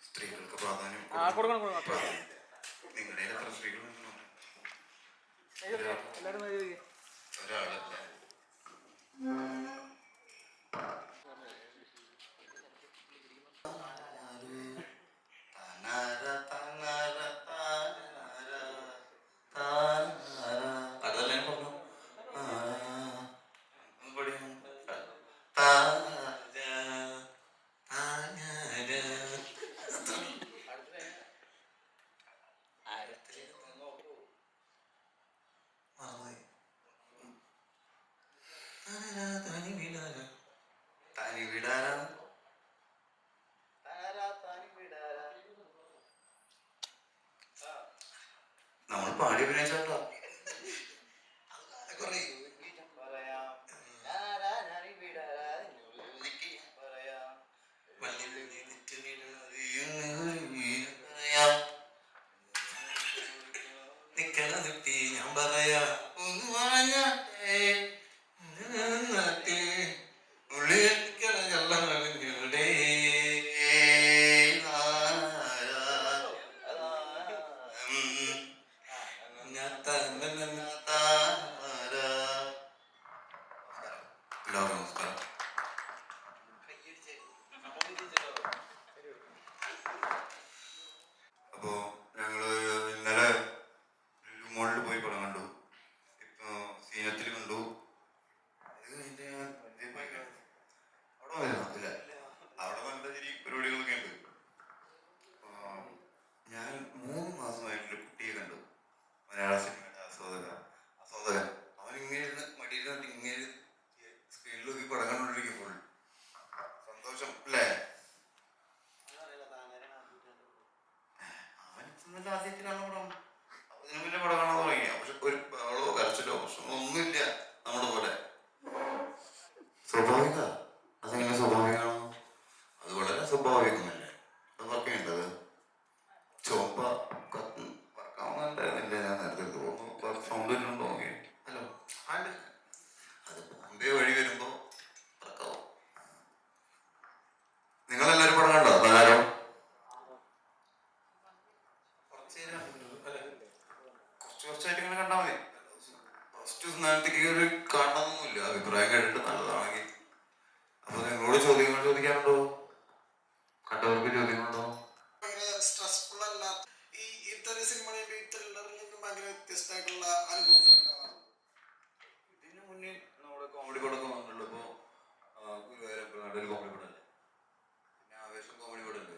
സ്ത്രീകൾക്ക് പ്രാധാന്യം നിങ്ങളുടെ എത്ര സ്ത്രീകൾ ഒരാളല്ല. അതെല്ലാം പറഞ്ഞു നമ്മൾ പാടി അഭിനയിച്ചോട്ടോ. ഞാൻ പറയാ ഒന്ന് പറഞ്ഞേ ഉള്ളിൽ ഞങ്ങളുടെ നമസ്കാരം. അപ്പോ ഞങ്ങള് ഇന്നലെ മോളിൽ പോയി പടം കണ്ടു. ഇപ്പൊ സീനത്തിൽ കണ്ടു. അവിടെ നല്ല പരിപാടികളൊക്കെ ഉണ്ട്. ഞാൻ 3 മാസമായിട്ടുള്ള കുട്ടിയെ കണ്ടു. മലയാള സിനിമയുടെ ആസ്വാദകൻ. അവൻ ഇങ്ങനെ മടിയിരുന്നിട്ട് ഇങ്ങനെ സ്ക്രീനിലൊക്കെ പടം കണ്ടുകൊണ്ടിരിക്കുമ്പോൾ സന്തോഷം അല്ലേ? അവൻ ആദ്യത്തിലാണ് പടം. അതിനു മുന്നേ പടം കാണാൻ തുടങ്ങിയ പക്ഷെ ഒരു ബഹളോ കരച്ചിലോ പ്രശ്നങ്ങളൊന്നുമില്ല. നമ്മുടെ പോലെ സ്വാഭാവിക. അതെങ്ങനെ സ്വാഭാവികമാണോ? അത് വളരെ സ്വാഭാവികമല്ലേ? അതൊക്കെ ഉണ്ടത് ചുവപ്പ പറക്കാവുന്നുണ്ടായിരുന്നില്ല. ഞാൻ നേരത്തെ തോന്നുന്നു സൗണ്ട് ഇല്ലുണ്ടോ നോക്കി. ഹലോ ആണ്ട് അത് ബോംബെ വഴി വരുമ്പോ പറക്കാവും. നിങ്ങളെല്ലാരും പടം കണ്ടോ? താരം കുറച്ചായിട്ട് ഇങ്ങനെ കണ്ടാൽ മതി. ഫസ്റ്റ് നേരത്തേക്ക് കാണണമെന്നൊന്നുമില്ല. അഭിപ്രായം കേട്ടിട്ട് നല്ലതാണെങ്കിൽ. അപ്പൊ നിങ്ങളോട് ചോദ്യങ്ങൾ ചോദിക്കാനുണ്ടോ? കണ്ടവർക്ക് ചോദ്യങ്ങളുണ്ടോ? സ്ട്രെസ്ഫുൾ അല്ല ഈ ഇത്തരം സിനിമകളിൽ ത്രില്ലറിൽ നിന്നും ഭയങ്കര വ്യത്യസ്തമായിട്ടുള്ള അനുഭവങ്ങൾ ഉണ്ടാവാറ്. ഇതിന് മുന്നേ നമ്മുടെ കോമഡി പടമൊക്കെ വന്നിട്ടുള്ളൂ. ഇപ്പോ ഗുരുവായൂരപ്പനാട് ഒരു കോമഡി പടമല്ലേ, പിന്നെ ആവേശം കോമഡി പടമുണ്ട്.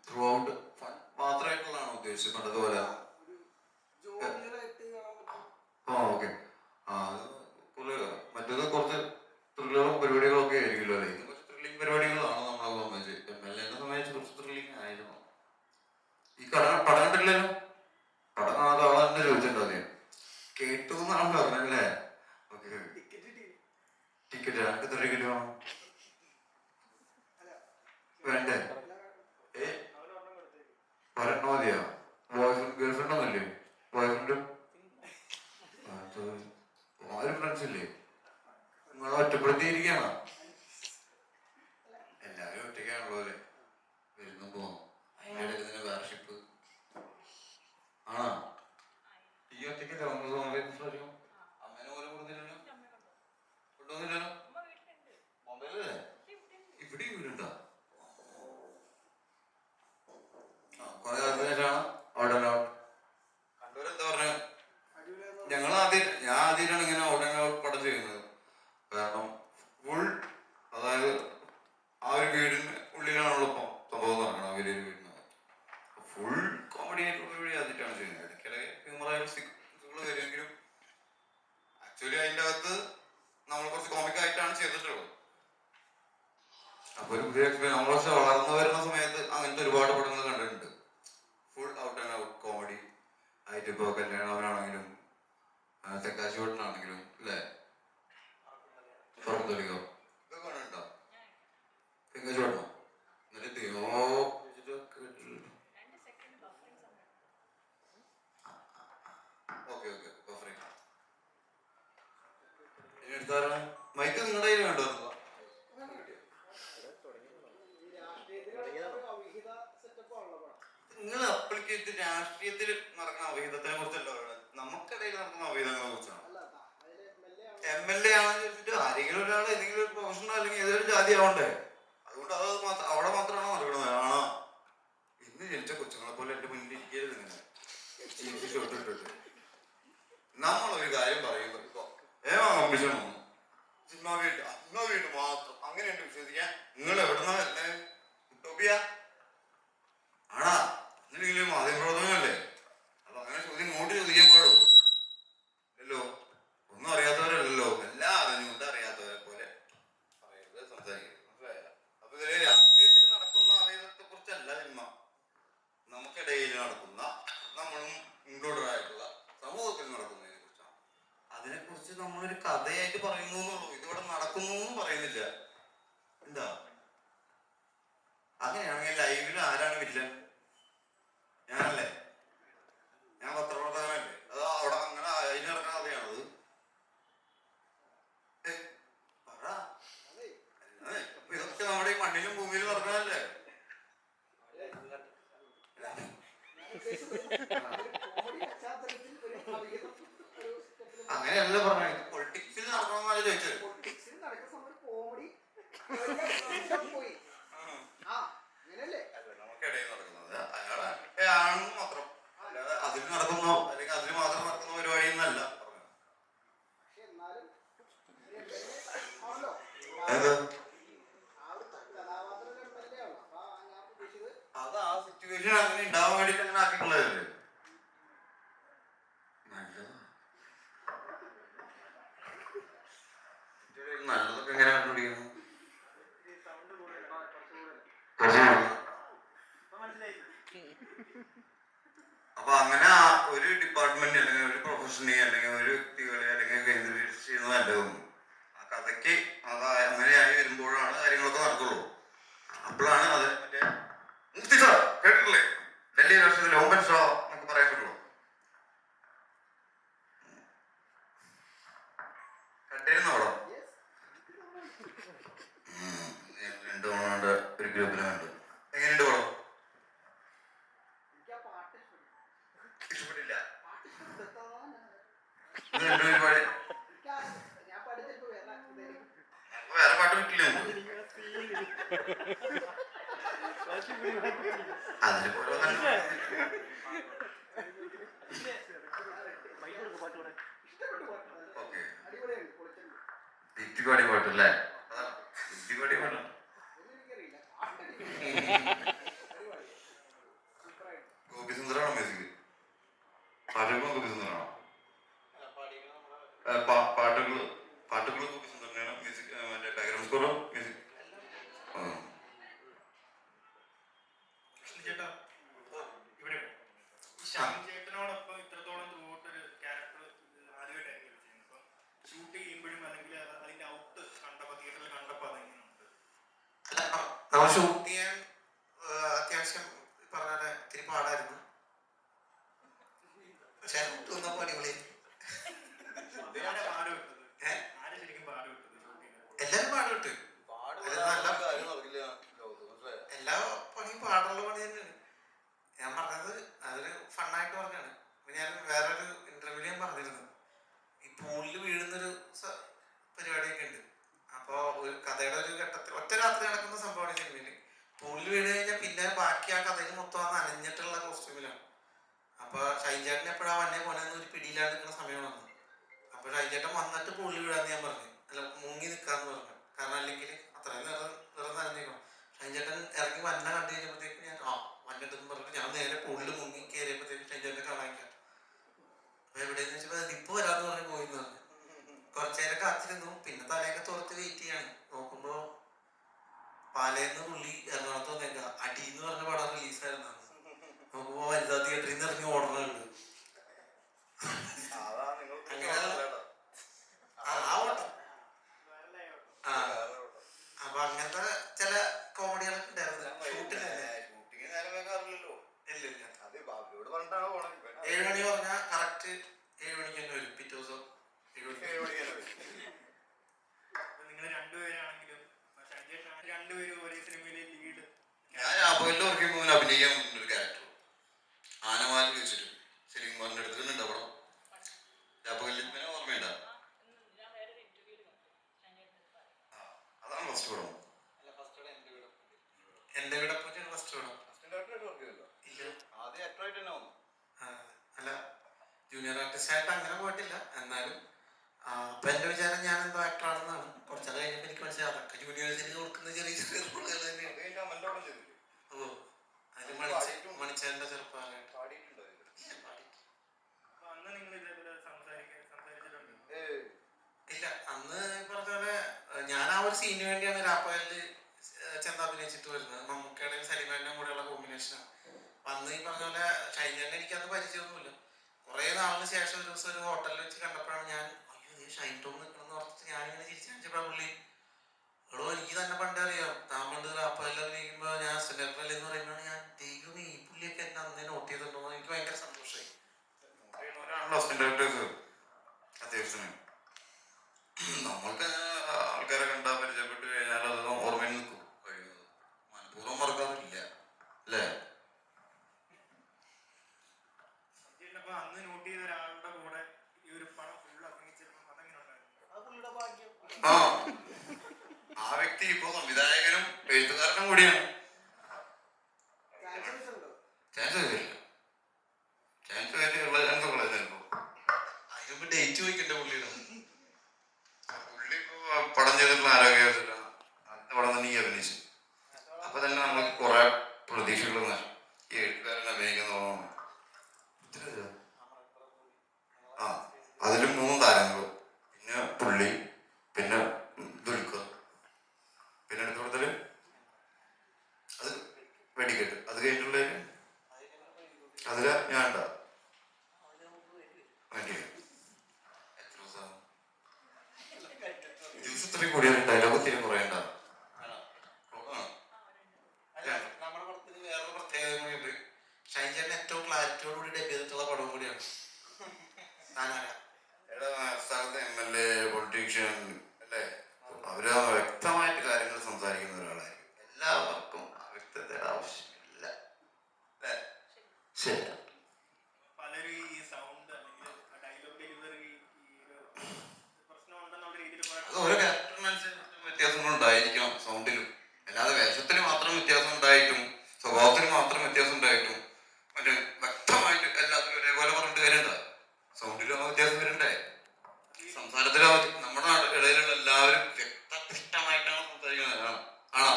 ത്രൂ ഔട്ട് ഫൺ മാത്രമായിട്ടുള്ളതാണോ ഉദ്ദേശിച്ചത്? കണ്ടതുപോലെ ഓക്കെ. മറ്റേത് കുറച്ച് ത്രില്ലറും പരിപാടികളൊക്കെ ആയിരിക്കുമല്ലോ അല്ലേ? ഇത് കുറച്ച് ത്രില്ലിംഗ് പരിപാടികളാണ്. നമ്മളെ സംബന്ധിച്ച് എന്നെ സംബന്ധിച്ച് കുറച്ച് ത്രില്ലിംഗ് ആയിരുന്നു. ഈ പടം കണ്ടില്ലല്ലോ? പടം കാണാതെ ആളെ തന്നെ ചോദിച്ചിട്ടുണ്ടോ? അതെ കേട്ടു എന്നാണ് പറഞ്ഞല്ലേ? ഓക്കെ. ടിക്കറ്റ് എനിക്ക് എത്ര ടിക്കറ്റ് വേണം? വേണ്ടേ? ഒരെണ്ണം മതിയോ? ഗേൾ ഫ്രണ്ട് ഒന്നുമില്ലേ? ബോയ് ഫ്രണ്ടും ആരും ഫ്രണ്ട്സ് ഇല്ലേ? നിങ്ങൾ ഒറ്റപ്പെടുത്തിയിരിക്കുകയാണോ? എല്ലാവരും ഒറ്റയ്ക്കാണല്ലോ അല്ലേ? വരുന്നു പോന്നു. അതിൻ്റെ ഇതിന് വേറെ ഷിപ്പ് ആണോ? ഈ ഒറ്റയ്ക്കല്ലേ വന്നത്? അമ്മേനെ പോലും കൊടുത്തില്ലല്ലോ? കൊണ്ടുവന്നില്ലല്ലോ? മൊബൈലല്ലേ? ഇവിടെ വീടുണ്ടോ? കുറെ കാലത്തിന് ശേഷമാണ് അവിടെ കണ്ടവരെന്താ പറഞ്ഞത്? ഞാൻ ആദ്യമായിട്ടാണ് ഇങ്ങനെ അവിടെ പടം ചെയ്യുന്നത്. കാരണം ഫുൾ, അതായത് ആ ഒരു വീടിന് ഉള്ളിലാണുള്ള സംഭവം നടക്കണം. ആ വലിയൊരു വീടിന് ഫുൾ കോമഡി ആയിട്ടുള്ള വഴി ആദ്യമായിട്ടാണ് ചെയ്യുന്നത്. ഇടയ്ക്കിടെ ഹ്യൂമറായ സിക്കുകൾ വരുമെങ്കിലും ആക്ച്വലി അതിൻ്റെ അകത്ത് നമ്മൾ കുറച്ച് കോമിക്കായിട്ടാണ് ചെയ്തിട്ടുള്ളത്. അപ്പൊ ഒരു പുതിയ എക്സ്പീരിയൻസ്. നമ്മൾ പക്ഷെ വളർന്നു വരുന്ന സമയത്ത് അങ്ങനത്തെ ഒരുപാട് പടങ്ങൾ കണ്ടിട്ടുണ്ട്. Full out and out comedy ആയിട്ട്. ഇപ്പോൾ കല്യാണവനാണെങ്കിലും തെക്കാശിവട്ടനാണെങ്കിലും അല്ലേ? പുറത്തൊലിക്കോ ഇതൊക്കെ കണ്ടിട്ടുണ്ടോ? തെക്കാശിവട്ടനോ? എന്നിട്ട് ദൈവോ നിങ്ങൾ അപ്പോഴേക്ക് രാഷ്ട്രീയത്തിൽ നടക്കുന്ന അവിഹിതത്തിനെ കുറിച്ചല്ല പറയുന്നത്, നമുക്കിടയിൽ നടക്കുന്ന അവിഹിതങ്ങളെ കുറിച്ചാണ്. MLA ആണെന്ന് ചോദിച്ചിട്ട് ആരെങ്കിലും ഒരാൾ ഏതെങ്കിലും ഒരു പ്രൊഫഷണൽ അല്ലെങ്കിൽ ഏതൊരു ജാതി ആവണ്ടേ? അതുകൊണ്ട് അത് മാത്രം അവിടെ മാത്രമാണോ നടക്കുന്നത്? ആണോ? ഇന്ന് ജനിച്ച കൊച്ചുങ്ങളെ പോലെ എന്റെ മുന്നിൽ ഇരിക്കരുത്. ഇങ്ങനെ ജീവിച്ചിട്ടിട്ട് നമ്മളൊരു കാര്യം പറയുമ്പോൾ ഇപ്പൊ കമ്മീഷൻ വന്നു, സിനിമ വീട്ട് മാത്രം അങ്ങനെയുണ്ട് വിശ്വസിക്കാൻ. നിങ്ങൾ എവിടുന്നാ വരുന്നേ? ഉട്ടോപ്പിയ ആണാ? എന്തെങ്കിലും മാധ്യമപ്രവർത്തനമല്ലേ? അപ്പൊ അങ്ങനെ ചോദ്യം ഇങ്ങോട്ട് ചോദിക്കാൻ പാടുള്ളൂ? അല്ലല്ലോ, ഒന്നും അറിയാത്തവരല്ലല്ലോ, എല്ലാം അറിഞ്ഞുകൊണ്ട് അറിയാത്തവരെ പോലെ പറയരുത്, സംസാരിക്കരുത്. മനസ്സിലായില്ല? അപ്പൊ ഇതിലെ രാഷ്ട്രീയത്തിൽ നടക്കുന്ന അറിയത്തെ കുറിച്ചല്ല സിനിമ, നമുക്കിടയിൽ നടക്കുന്ന, നമ്മളും ഇൻക്ലൂഡഡ് ആയിട്ടുള്ള സമൂഹത്തിൽ നടക്കുന്നതിനെ കുറിച്ചാണ്. അതിനെക്കുറിച്ച് നമ്മളൊരു കഥയായിട്ട് പറയുന്നു എന്നുള്ളൂ, ഇതിവിടെ നടക്കുന്നു എന്നും പറയുന്നില്ല. എന്താ? അങ്ങനെയാണെങ്കിൽ ലൈവിൽ ആരാണ് വില്ലൻ? ഞാനല്ലേ? ഞാൻ പത്രപ്രവർത്തകനല്ലേ? അത് അവിടെ അങ്ങനെ അതിന് നടക്കുന്ന കഥയാണത്. പറ. ഇതൊക്കെ നമ്മുടെ ഈ മണ്ണിലും ഭൂമിയിലും നടക്കുന്നതല്ലേ? അങ്ങനെയല്ല പറഞ്ഞത്, പൊളിറ്റിക്സിൽ നടക്കണമെന്നല്ല ചോദിച്ചത്. നമുക്കിടയിൽ നടക്കുന്നത് അയാളാണെന്ന് മാത്രം, അല്ലാതെ അതിൽ നടക്കുന്നോ അല്ലെങ്കിൽ അതിൽ മാത്രം നടക്കുന്ന പരിപാടിയൊന്നല്ല പറഞ്ഞത്. അത് ആ സിറ്റുവേഷൻ അങ്ങനെ ഉണ്ടാവാൻ വേണ്ടിട്ട് അങ്ങനെ ആക്കിയിട്ടുള്ളതല്ലേ? നല്ലതൊക്കെ എങ്ങനെ കണ്ടുപിടിക്കുന്നു? അപ്പൊ അങ്ങനെ ഒരു ഡിപ്പാർട്ട്മെന്റ് അല്ലെങ്കിൽ ഒരു പ്രൊഫഷനെ അല്ലെങ്കിൽ ഒരു വ്യക്തികളെ അല്ലെങ്കിൽ കേന്ദ്രീകരിച്ച് ചെയ്യുന്നത് നല്ലതൊന്നും. ആ കഥയ്ക്ക് അത് അങ്ങനെയായി വരുമ്പോഴാണ് കാര്യങ്ങളൊക്കെ നടക്കുള്ളൂ. അപ്പോഴാണ് അത് മറ്റേ മുക്തി ഷോ കേട്ടിട്ടില്ലേ? ഡൽഹി വർഷത്തിൽ ഓപ്പൻ ഷോ എന്നൊക്കെ പറയാൻ പറ്റുള്ളൂ. കണ്ടിരുന്നോ? അവിടെ 2 തവണ കൊണ്ട് ഒരു ഗ്രൂപ്പിന് കണ്ടു. എങ്ങനെയുണ്ട് പടം? ഇഷ്ടപ്പെട്ടില്ല? പരിപാടി വേറെ പാട്ട് കിട്ടില്ല അതിലിപ്പോ ഇത്തിപ്പാടി പാട്ടല്ലേ? ഇത്തിപ്പാടി പാട്ടാണ്. ഗോപിസുന്ദറാണോ മ്യൂസിക്? പാട്ടുകളും ഗോപിസുന്ദറാണോ? പാട്ടുകൾ ഗോപിസുന്ദരനാണ്, മ്യൂസിക് മറ്റേ ബാക്ക്ഗ്രൗണ്ട് സ്കോറും മ്യൂസിക്. ചേട്ടാ, ഇവിടെ ചേട്ടനോടൊപ്പം ഇത്രത്തോളം ഒരു ക്യാരക്ടർ ആദ്യമായിട്ടായിരിക്കും ചെയ്യുന്നത്. അപ്പം ഷൂട്ട് ചെയ്യുമ്പോഴും അല്ലെങ്കിൽ അതിന്റെ ഔട്ട് കണ്ടപ്പോ തിയേറ്ററിൽ കണ്ടപ്പോ അതെങ്ങനെയുണ്ട്? നമ്മൾ ഷൂട്ട് ചെയ്യാൻ അത്യാവശ്യം പറഞ്ഞ ഇത്തിരി പാടായിരുന്നു. പക്ഷെ ഔട്ട് വന്നപ്പോ അടിപൊളി. എല്ലാരും പാടുവിട്ട്, എല്ലാ പണിയും പാടുള്ള പണി തന്നെയാണ്. ഞാൻ പറഞ്ഞത് അതൊരു ഫണ്ണായിട്ട് പറഞ്ഞാണ്. അപ്പൊ ഞാൻ വേറൊരു ഇന്റർവ്യൂല് ഞാൻ പറഞ്ഞിരുന്നു, ഈ പൂളിൽ വീഴുന്നൊരു പരിപാടിയൊക്കെ ഉണ്ട്. അപ്പൊ ഒരു കഥയുടെ ഒരു ഘട്ടത്തിൽ ഒറ്റ രാത്രി നടക്കുന്ന സംഭവമാണ് സിനിമയില്. പൂളിൽ വീണ് കഴിഞ്ഞാൽ പിന്നെ ബാക്കി ആ കഥയിൽ മൊത്തം ആ നനഞ്ഞിട്ടുള്ള കോസ്റ്റ്യൂമിലാണ്. അപ്പൊ ഷൈൻചേട്ടൻ എപ്പോഴാ വന്നെ പോലെന്ന് ഒരു പിടിയിലാണ് നിൽക്കുന്ന സമയമാണ്. അപ്പൊ ഷൈൻചേട്ടൻ വന്നിട്ട് പൂളിൽ വീഴാന്ന് ഞാൻ പറഞ്ഞു, അല്ല മുങ്ങി നിൽക്കാന്ന് പറഞ്ഞു. കാരണം അല്ലെങ്കിൽ അത്രയും നിറം നനഞ്ഞേക്കണം. ഷൈൻചേട്ടൻ ഇറങ്ങി വന്ന കണ്ടു കഴിഞ്ഞപ്പോഴത്തേക്ക് ഞാൻ വന്നിട്ടെന്ന് പറഞ്ഞിട്ട് ഞാൻ നേരെ പൂളിൽ മുങ്ങി കയറിയപ്പോഴത്തേക്ക് ഷൈൻചേട്ടനെ കാണാനില്ല. അപ്പൊ എവിടെയെന്ന് വെച്ചപ്പോ ഇപ്പൊ വരാന്ന് പറഞ്ഞ് പോയിന്ന് പറഞ്ഞു. കുറച്ചേരം കാത്തിരുന്നു. പിന്നെ തലയൊക്കെ തുറത്ത് വെയിറ്റ് ചെയ്യാണ്. നോക്കുമ്പോ പാലേന്ന് പുള്ളി എറണാകുളത്ത് വന്നേക്ക അടി എന്ന് പറഞ്ഞ പടം റിലീസായിരുന്നു. നോക്കുമ്പോ വനിതാ തിയേറ്ററിൽ നിന്ന് ഇറങ്ങി ഓർഡറുണ്ട്. അപ്പൊ അങ്ങനത്തെ ചില കോമഡികളൊക്കെ ഉണ്ടായിരുന്നു ഷൂട്ടിൽ. 7 മണി പറഞ്ഞാൽ കറക്റ്റ് 7 മണിക്ക് തന്നെ വരും. പിറ്റേ ദിവസം 7 മണിക്ക്. നിങ്ങൾ രണ്ടുപേരാണെങ്കിലും രണ്ടുപേരും ഒരേ സിനിമയിലെ ലീഡ്. ഞാൻ അഭിനയിക്കാൻ ഒരു ക്യാരക്ടർ പരസ്യമായിട്ട് അങ്ങനെ പോയിട്ടില്ല. എന്നാലും അപ്പൊ എന്റെ വിചാരം ഞാൻ എന്തോ ആക്ടറാണെന്നാണ്. കുറച്ചാൽ കഴിഞ്ഞപ്പോൾ എനിക്ക് മനസ്സിലായി അതൊക്കെ യൂണിവേഴ്സിറ്റി കൊടുക്കുന്ന ചെറിയ ചെറിയ റോളുകൾ തന്നെയാണ്. ഓ, അതിൽ മണിച്ചേന്റെ ചെറുപ്പകാലമായിട്ട് അന്ന് നിങ്ങൾ ഇതേപോലെ സംസാരിച്ചിട്ടുണ്ട്? ഇല്ല, അന്ന് പറഞ്ഞ പോലെ ഞാൻ ആ ഒരു സീനിന് വേണ്ടിയാണ് രാപ്പകലില് ചെന്ന് അഭിനയിച്ചിട്ട് വരുന്നത്. മമ്മൂക്കയുടെയും സലിമാന്റെയും കൂടെയുള്ള കോമ്പിനേഷനാണ്. അപ്പൊ അന്ന് ഈ പറഞ്ഞ പോലെ ഷൈജാനെ എനിക്കന്ന് പരിചയമൊന്നുമില്ല. കുറെ നാളിന് ശേഷം ഒരു ദിവസം ഒരു ഹോട്ടലിൽ വെച്ച് കണ്ടപ്പോഴാണ് ഞാൻ അയ്യോ നീ ഷൈൻ ടോം നിൽക്കണമെന്ന് ഓർത്തിട്ട് ഞാനിങ്ങനെ ചിരിച്ചു കാണിച്ചപ്പോഴാണ് പുള്ളി എടോ എനിക്ക് തന്നെ പണ്ടേ അറിയാം, താൻ പണ്ട് രാപ്പകലിൽ അഭിനയിക്കുമ്പോ ഞാൻ സെന്ററിൽ എന്ന് പറയുമ്പോഴാണ് ഞാൻ ദൈവമേ ഈ പുള്ളിയൊക്കെ എന്നെ അന്നേ നോട്ട് ചെയ്തിട്ടുണ്ടോ. എനിക്ക് ഭയങ്കര സന്തോഷമായി. അത്യാവശ്യം നമ്മൾക്ക് ആൾക്കാരെ കണ്ടാൽ പരിചയപ്പെട്ട് കഴിഞ്ഞാൽ അത് ഓർമ്മയിൽ നിൽക്കും. കഴിയുന്നത് മനഃപൂർവ്വം മറക്കാറില്ല അല്ലേ? അപ്പൊ അന്ന് നോട്ട് ചെയ്ത ഒരാളുടെ കൂടെ ഈ ഒരു പടം ഫുൾ അഭിനയിച്ചിരുന്നു. അതെങ്ങനെ ഉണ്ടായിരുന്നു? ആ വ്യക്തി ഇപ്പൊ സംവിധായകനും എഴുത്തുകാരനും കൂടിയാണ്. ചാൻസ് ഉള്ള ചാൻസ് ഉള്ളത് ചിലപ്പോ. അതിനുമ്പ് ഡേറ്റ് ചോദിക്കണ്ടേ പുള്ളിയുടെ? പുള്ളി ഇപ്പൊ പടം ചെയ്തിട്ടുള്ള ആരോഗ്യത്തിലാണ് അടുത്ത പടം തന്നെ ഈ അഭിനയിച്ചു. അപ്പൊ തന്നെ നമുക്ക് കുറെ പ്രതീക്ഷകൾ ഈ എഴുത്തുകാരൻ അഭിനയിക്കുന്ന പടമാണ്. അതിൽ 3 താരങ്ങൾ, പിന്നെ പുള്ളി, പിന്നെ ദുൽഖർ, പിന്നെ അടുത്ത കൂടുതൽ അത് വെടിക്കെട്ട്. അത് കഴിഞ്ഞിട്ടുള്ളതിന് അതില് ഞാൻ ഉണ്ടാ ജ്യൂസ് ഇത്രയും കൂടിയ ഡയലോഗ് ഒത്തിരി കുറേ ഉണ്ടാവും. നമ്മുടെ പടത്തിന് വേറൊരു പ്രത്യേകത കൂടിയുണ്ട്. ഷൈൻചേട്ടൻ ഏറ്റവും ക്ലാരിറ്റിയോടുകൂടി ഡബ് ചെയ്തിട്ടുള്ള പടവും കൂടിയാണ്. സ്ഥലത്ത് MLA, പൊളിറ്റീഷ്യൻ അല്ലേ, അവര് വ്യക്തമായിട്ട് കാര്യങ്ങൾ സംസാരിക്കുന്ന ഒരാളായിരിക്കും. എല്ലാവർക്കും വ്യക്തതയുടെ ആവശ്യമില്ല. ശരി, പലരും ഈ സൗണ്ട് അല്ലെങ്കിൽ ഡയലോഗ് ഡെലിവറി പ്രശ്നം ഉണ്ടെന്നുള്ള രീതിയിൽ അത് ഓരോ ക്യാരക്ടറിനനുസരിച്ച് വ്യത്യാസങ്ങളുണ്ടായിരിക്കണം സൗണ്ടിലും. അല്ലാതെ വേഷത്തിന് മാത്രം വ്യത്യാസം ഉണ്ടായിട്ടും സ്വഭാവത്തിന് മാത്രം വ്യത്യാസം ഉണ്ടായിട്ടും മറ്റേ വ്യക്തമായിട്ട് എല്ലാത്തിനും ഒരേപോലെ പറഞ്ഞിട്ട് കാര്യമുണ്ടോ? സൗണ്ടിലും ആ വ്യത്യാസം വരണ്ടേ? സംസാരത്തിലും നമ്മുടെ ഇടയിലുള്ള എല്ലാവരും വ്യക്തമായിട്ടാണ് സംസാരിക്കുന്നത്. ആണോ?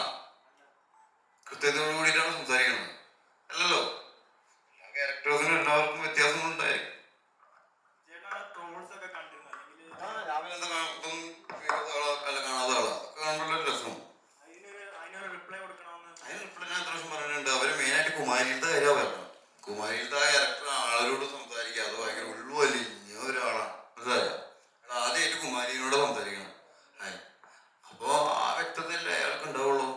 കൃത്യതയോട് കൂടിയിട്ടാണ് സംസാരിക്കുന്നത് അല്ലല്ലോ? എല്ലാ ക്യാരക്ടേഴ്സിനും എല്ലാവർക്കും വ്യത്യാസങ്ങളുണ്ടായിരിക്കും. രാവിലെ എന്താ അല്ല കാണാതെ ആളാ കാണുമ്പോഴുള്ള രസം. അതിന് റിപ്ലൈ ഞാൻ എത്ര വർഷം പറഞ്ഞിട്ടുണ്ട്. അവര് മെയിനായിട്ട് കുമാരിയിലത്തെ കാര്യമാണ് പറഞ്ഞത്. കുമാരിയിലത്തെ ആ ക്യാരക്ടർ ആളോട് സംസാരിക്കുക, അത് ഭയങ്കര ഉള്ളുവലിഞ്ഞ ഒരാളാണ്. മനസ്സിലായോ? ആദ്യമായിട്ട് കുമാരിയോട് സംസാരിക്കണം. അപ്പോ ആ വ്യക്തതയല്ലേ അയാൾക്ക് ഉണ്ടാവുള്ളൂ.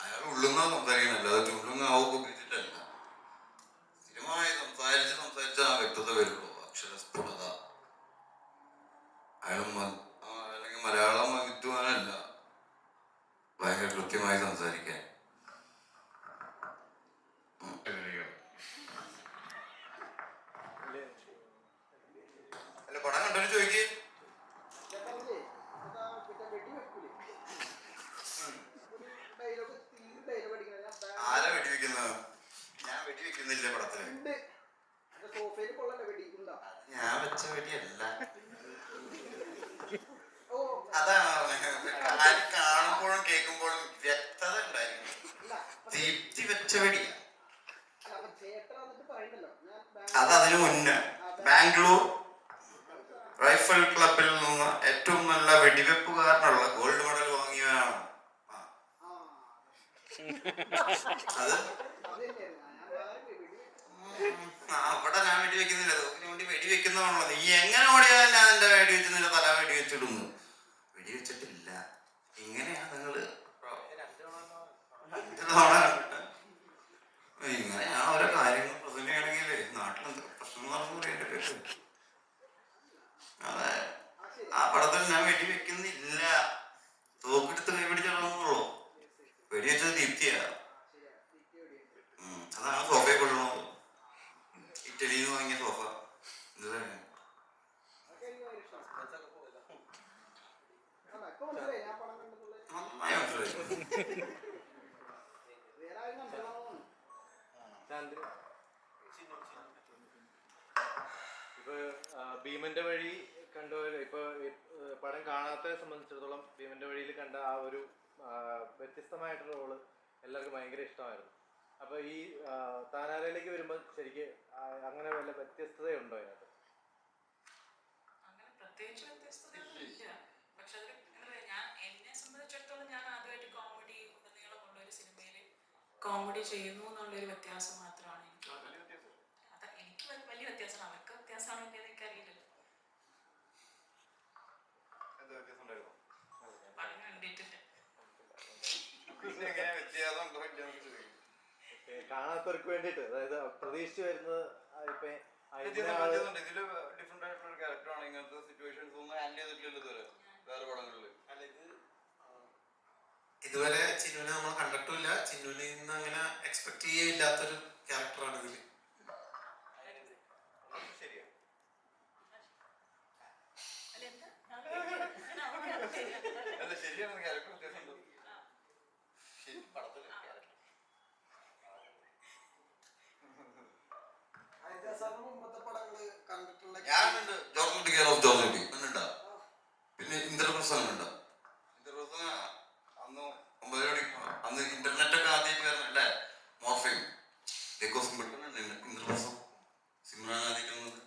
അയാൾ ഉള്ളുന്ന സംസാരിക്കണം, അല്ലാതെ ചുള്ളുന്ന ആവും ഉപയോഗിച്ചിട്ടല്ല. സ്ഥിരമായി സംസാരിച്ച് ആ വ്യക്തത വരുള്ളൂ. അക്ഷരസ്ഫുടത. അയാൾ അല്ലെങ്കിൽ മലയാളം വിദ്വാനല്ല, ഭയങ്കര കൃത്യമായി സംസാരിക്കാൻ. അല്ല, പടം കണ്ടു ചോദിക്കേ. ആരാ വെടിവെക്കുന്നത്? ഞാൻ വെടിവെക്കുന്നില്ല പടത്തില്. ഞാൻ വെച്ച വെടിയല്ല. അതാണ് പറഞ്ഞത്. ആര് കാണുമ്പോഴും കേൾക്കുമ്പോഴും വ്യക്തത ഉണ്ടായിരിക്കും. ദീപ്തി വെച്ച വെടിയ. അത് അതിനു മുന്നേ ബാംഗ്ലൂർ റൈഫിൾ ക്ലബിൽ നിന്ന് ഏറ്റവും നല്ല വെടിവെപ്പുകാരനുള്ള ഗോൾഡ് മെഡൽ വാങ്ങിയവനാണ്. അത് അവിടെ ഞാൻ വെടിവെക്കുന്നില്ല. വേണ്ടി വെടിവെക്കുന്നതാണല്ലോ. നീ എങ്ങനെ ഓടിയാലും ഞാൻ എന്റെ വെടിവെച്ചില്ല, തല വെടിവെച്ചിടുന്നു. വെടിവെച്ചിട്ടില്ല. ഇങ്ങനെയാണ് നിങ്ങള് ഇങ്ങനെയാണ് ഓരോ കാര്യങ്ങൾ പ്രസന്റ് ചെയ്യണമെങ്കിൽ നാട്ടിലെന്തൊക്കെ പ്രശ്നം നടന്നു പറയേണ്ട കേട്ടു. അതെ, ആ പടത്തിൽ ഞാൻ വെടിവെക്കുന്നില്ല. തോക്കെടുത്ത് കൈപിടിച്ചിടണമെന്നുള്ളൂ. വെടിവെച്ചത് ദീപ്തിയാ. അതാണ് സോഫയെ കൊള്ളണത്. ഇറ്റലിയിൽ നിന്ന് വാങ്ങിയ സോഫ. നന്നായി മനസ്സിലായി. ഇപ്പൊ ഭീമന്റെ വഴി കണ്ടവർ ഇപ്പൊ പടം കാണാത്തവരെ സംബന്ധിച്ചിടത്തോളം ഭീമന്റെ വഴിയിൽ കണ്ട ആ ഒരു വ്യത്യസ്തമായിട്ടുള്ള റോള് എല്ലാവർക്കും ഭയങ്കര ഇഷ്ടമായിരുന്നു. അപ്പൊ ഈ താനാരയിലേക്ക് വരുമ്പോൾ ശരിക്ക് അങ്ങനെ വല്ല വ്യത്യസ്തതയുണ്ടോ അതിനകത്ത്? അങ്ങനെ പ്രത്യേകിച്ച് വ്യത്യസ്തതയൊന്നും ഇല്ല. പക്ഷെ അതിൽ ഞാൻ എന്നെ സംബന്ധിച്ചിടത്തോളം ഞാൻ ആദ്യമായിട്ട് കോമഡി ഉടനീളമുള്ള ഒരു സിനിമയിൽ കോമഡി ചെയ്യുന്നു എന്നുള്ളൊരു വ്യത്യാസം മാത്രമാണ് എനിക്കുള്ളത്. അത് എനിക്ക് വലിയ വ്യത്യാസമാണ്, അവർക്ക് വ്യത്യാസമാണോ എന്ന് എനിക്കറിയില്ലല്ലോ. പടം കണ്ടിട്ടില്ല. കാണാത്തവർക്ക് വേണ്ടിട്ട്, അതായത് പ്രതീക്ഷിച്ച് വരുന്നത് ഇപ്പൊ ഇതില് ഡിഫറെന്റ് ആയിട്ടുള്ള ഒരു ക്യാരക്ടറാണ്. ഇങ്ങനത്തെ സിറ്റുവേഷൻസ് ഒന്നും ഹാൻഡിൽ ചെയ്തിട്ടില്ലല്ലോ ഇതുവരെ വേറെ പടങ്ങളില്. അല്ല ഇതുവരെ ചിന്നുവിനെ നമ്മൾ കണ്ടിട്ടില്ല. ചിന്നുവിൽ നിന്ന് അങ്ങനെ എക്സ്പെക്ട് ചെയ്യില്ലാത്തൊരു ക്യാരക്ടറാണ് ഇതില്. ശരിയാ. അല്ല ശരിയാണ്, ക്യാരക്ടർ വ്യത്യാസമുണ്ട്. ശരി പടത്തില് ഞാനുണ്ട്. ജോർജ് കുട്ടി കെയർ ഓഫ് ജോർജ് കുട്ടി കണ്ടുണ്ടോ? പിന്നെ ഇന്ദ്രപ്രസാദ് കണ്ടോ? ഇന്ദ്രപ്രസാദ് അന്ന് 9 മണി, അന്ന് ഇന്റർനെറ്റ് ഒക്കെ ആദ്യമായിട്ട് വരുന്നല്ലേ, മോർഫിംഗ് ഇന്ദ്രപ്രസാദ് സിമ്രാൻ ആദ്യമായിട്ട് വന്നത്.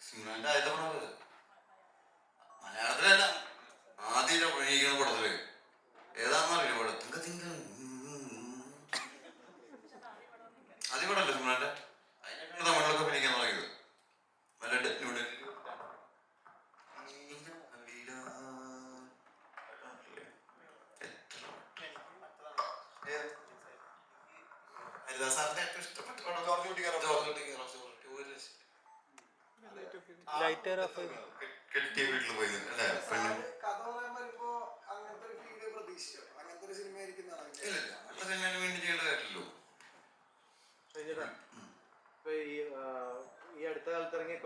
സിമ്രാന്റെ ആദ്യത്തെ പടം അത് മലയാളത്തിലല്ല, ആദ്യം അഭിനയിക്കുന്ന പടത്തില്. ഏതാണെന്നറിയില്ല പടം. ആദ്യ പടമല്ലേ സിമ്രാന്റെ? അതിനൊക്കെയാണ് തമിഴിലൊക്കെ അഭിനയിക്കാൻ തുടങ്ങിയത്. ഹരിദാസാറിന്റെ ഏറ്റവും ഇഷ്ടപ്പെട്ട പടം ജോർജ് കുട്ടി കെയർ ഓഫ് ജോർജ് കുട്ടി കെയർ ഓഫ് ജോർജ് കുട്ടി. കെട്ടിയ വീട്ടിൽ പോയി അല്ലേ? ഇല്ല, അങ്ങനത്തെ സിനിമയിൽ വേണ്ടി ചെയ്യേണ്ട കാര്യമില്ലല്ലോ. ഇപ്പൊ ഈ അടുത്ത കാലത്ത് ഇറങ്ങിയ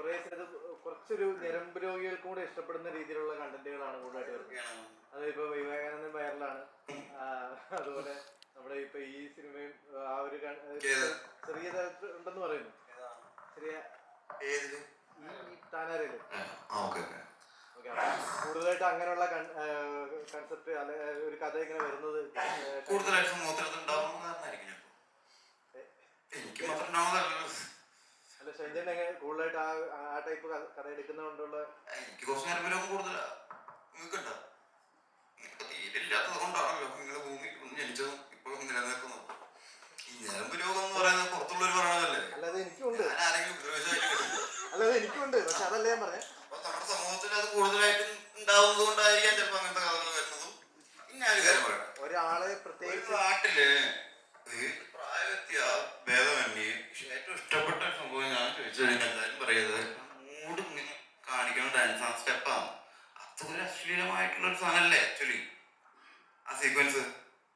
കുറച്ചൊരു ഞരമ്പ് രോഗികൾക്കും കൂടെ ഇഷ്ടപ്പെടുന്ന രീതിയിലുള്ള കണ്ടന്റുകളാണ് കൂടുതലായിട്ട് വരുന്നത്. അതിപ്പോ വിവേകാനന്ദൻ വൈറലാണ്. അതുപോലെ നമ്മുടെ ഇപ്പൊ ഈ സിനിമയും ആ ഒരു ചെറിയ തരത്തിൽ ഉണ്ടെന്ന് പറയുന്നു. ചെറിയ ഈ താനാരയില് കൂടുതലായിട്ട് അങ്ങനെയുള്ള കൺസെപ്റ്റ് അല്ലെ ഒരു കഥ ഇങ്ങനെ വരുന്നത് കൂടുതലായിട്ട് സമൂഹത്തിൽ ഉണ്ടാവുന്ന കാരണമായിരിക്കും. എനിക്ക് മാത്രം ഉണ്ടാവുന്നതല്ലോ. അല്ല ഷൈജൻ കൂടുതലായിട്ട് ആ ടൈപ്പ് കഥ എടുക്കുന്നതുകൊണ്ടുള്ള എനിക്ക് കുറച്ച് നേരം കൂടുതലാ. നിങ്ങൾക്കുണ്ടോ? തീരില്ലാത്തത് കൊണ്ടാണല്ലോ നിങ്ങളുടെ ഭൂമി ജനിച്ചതും ഇപ്പോഴും നിലനിൽക്കുന്നത്. ഈ ഞരമ്പ് രോഗം എന്ന് പറയുന്നത് പുറത്തുള്ളവർ പറയണതല്ലേ? അല്ലാതെ എനിക്കുണ്ട്. ഞാൻ ആരെങ്കിലും ഉപദ്രവിച്ചതായിട്ട് അല്ലാതെ എനിക്കുണ്ട്. പക്ഷെ അതല്ല ഞാൻ പറഞ്ഞേ. അപ്പൊ നമ്മുടെ സമൂഹത്തിൽ അത് കൂടുതലായിട്ടും ഉണ്ടാവുന്നത് കൊണ്ടായിരിക്കാം ചിലപ്പോ അങ്ങനത്തെ കഥകൾ വരുന്നതും. ഇന്നൊരു കാര്യം പറയാം. ഒരാളെ പ്രത്യേകിച്ച് നാട്ടില് പ്രായവ്യത്യ ഭേദമന്യേ ഏറ്റവും ഇഷ്ടപ്പെട്ട സംഭവം ഞാൻ ചോദിച്ചു കഴിഞ്ഞാൽ എല്ലാവരും പറയുന്നത് മൂഡ് ഇങ്ങനെ കാണിക്കുന്ന ഡാൻസ് ആ സ്റ്റെപ്പാണ്. അതൊരു അശ്ലീലമായിട്ടുള്ളൊരു സാധനല്ലേ ആക്ച്വലി. ആ സീക്വൻസ്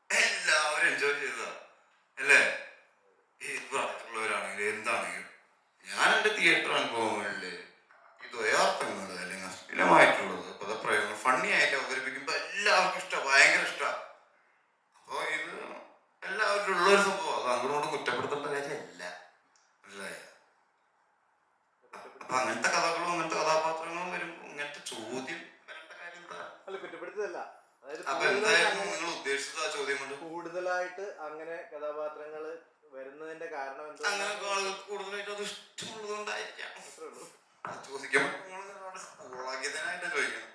എല്ലാവരും എൻജോയ് ചെയ്തതാ അല്ലേ? ഏത് പ്രായത്തിലുള്ളവരാണെങ്കിലും എന്താണെങ്കിലും. ഞാൻ എൻ്റെ തിയേറ്റർ അനുഭവങ്ങളില് ഈ ദ്വയാർത്ഥങ്ങൾ അല്ലെങ്കിൽ അശ്ലീലമായിട്ടുള്ളത് പദപ്രയോഗങ്ങൾ ഫണ്ണി ആയിട്ട് അവതരിപ്പിക്കുമ്പോൾ എല്ലാവർക്കും ഇഷ്ടമാണ്, ഭയങ്കര ഇഷ്ടമാണ്. അപ്പോൾ ഇത് എല്ലാവരും ഉള്ളൊരു സംഭവം. അത് അങ്ങോട്ട് കുറ്റപ്പെടുത്തേണ്ട കാര്യമല്ല. മനസ്സിലായോ? അപ്പൊ അങ്ങനത്തെ കഥകളും അങ്ങനത്തെ കഥാപാത്രങ്ങളും വരുമ്പോൾ ഇങ്ങനത്തെ ചോദ്യം വരേണ്ട കാര്യം എന്താ? അല്ല കുറ്റപ്പെടുത്തതല്ല. അപ്പൊ എന്തായാലും നിങ്ങൾ ഉദ്ദേശിച്ചത് ആ ചോദ്യം കൊണ്ട് കൂടുതലായിട്ട് അങ്ങനെ കഥാപാത്രങ്ങൾ വരുന്നതിന്റെ കാരണം എന്താ? അങ്ങനെ ആളുകൾക്ക് കൂടുതലായിട്ട് അത് ഇഷ്ടമുള്ളത് കൊണ്ടായിരിക്കാം. അത്രേ ഉള്ളൂ. ചോദിക്കുമ്പോൾ സ്കൂളാക്കിയതിനായിട്ട് ചോദിക്കണം.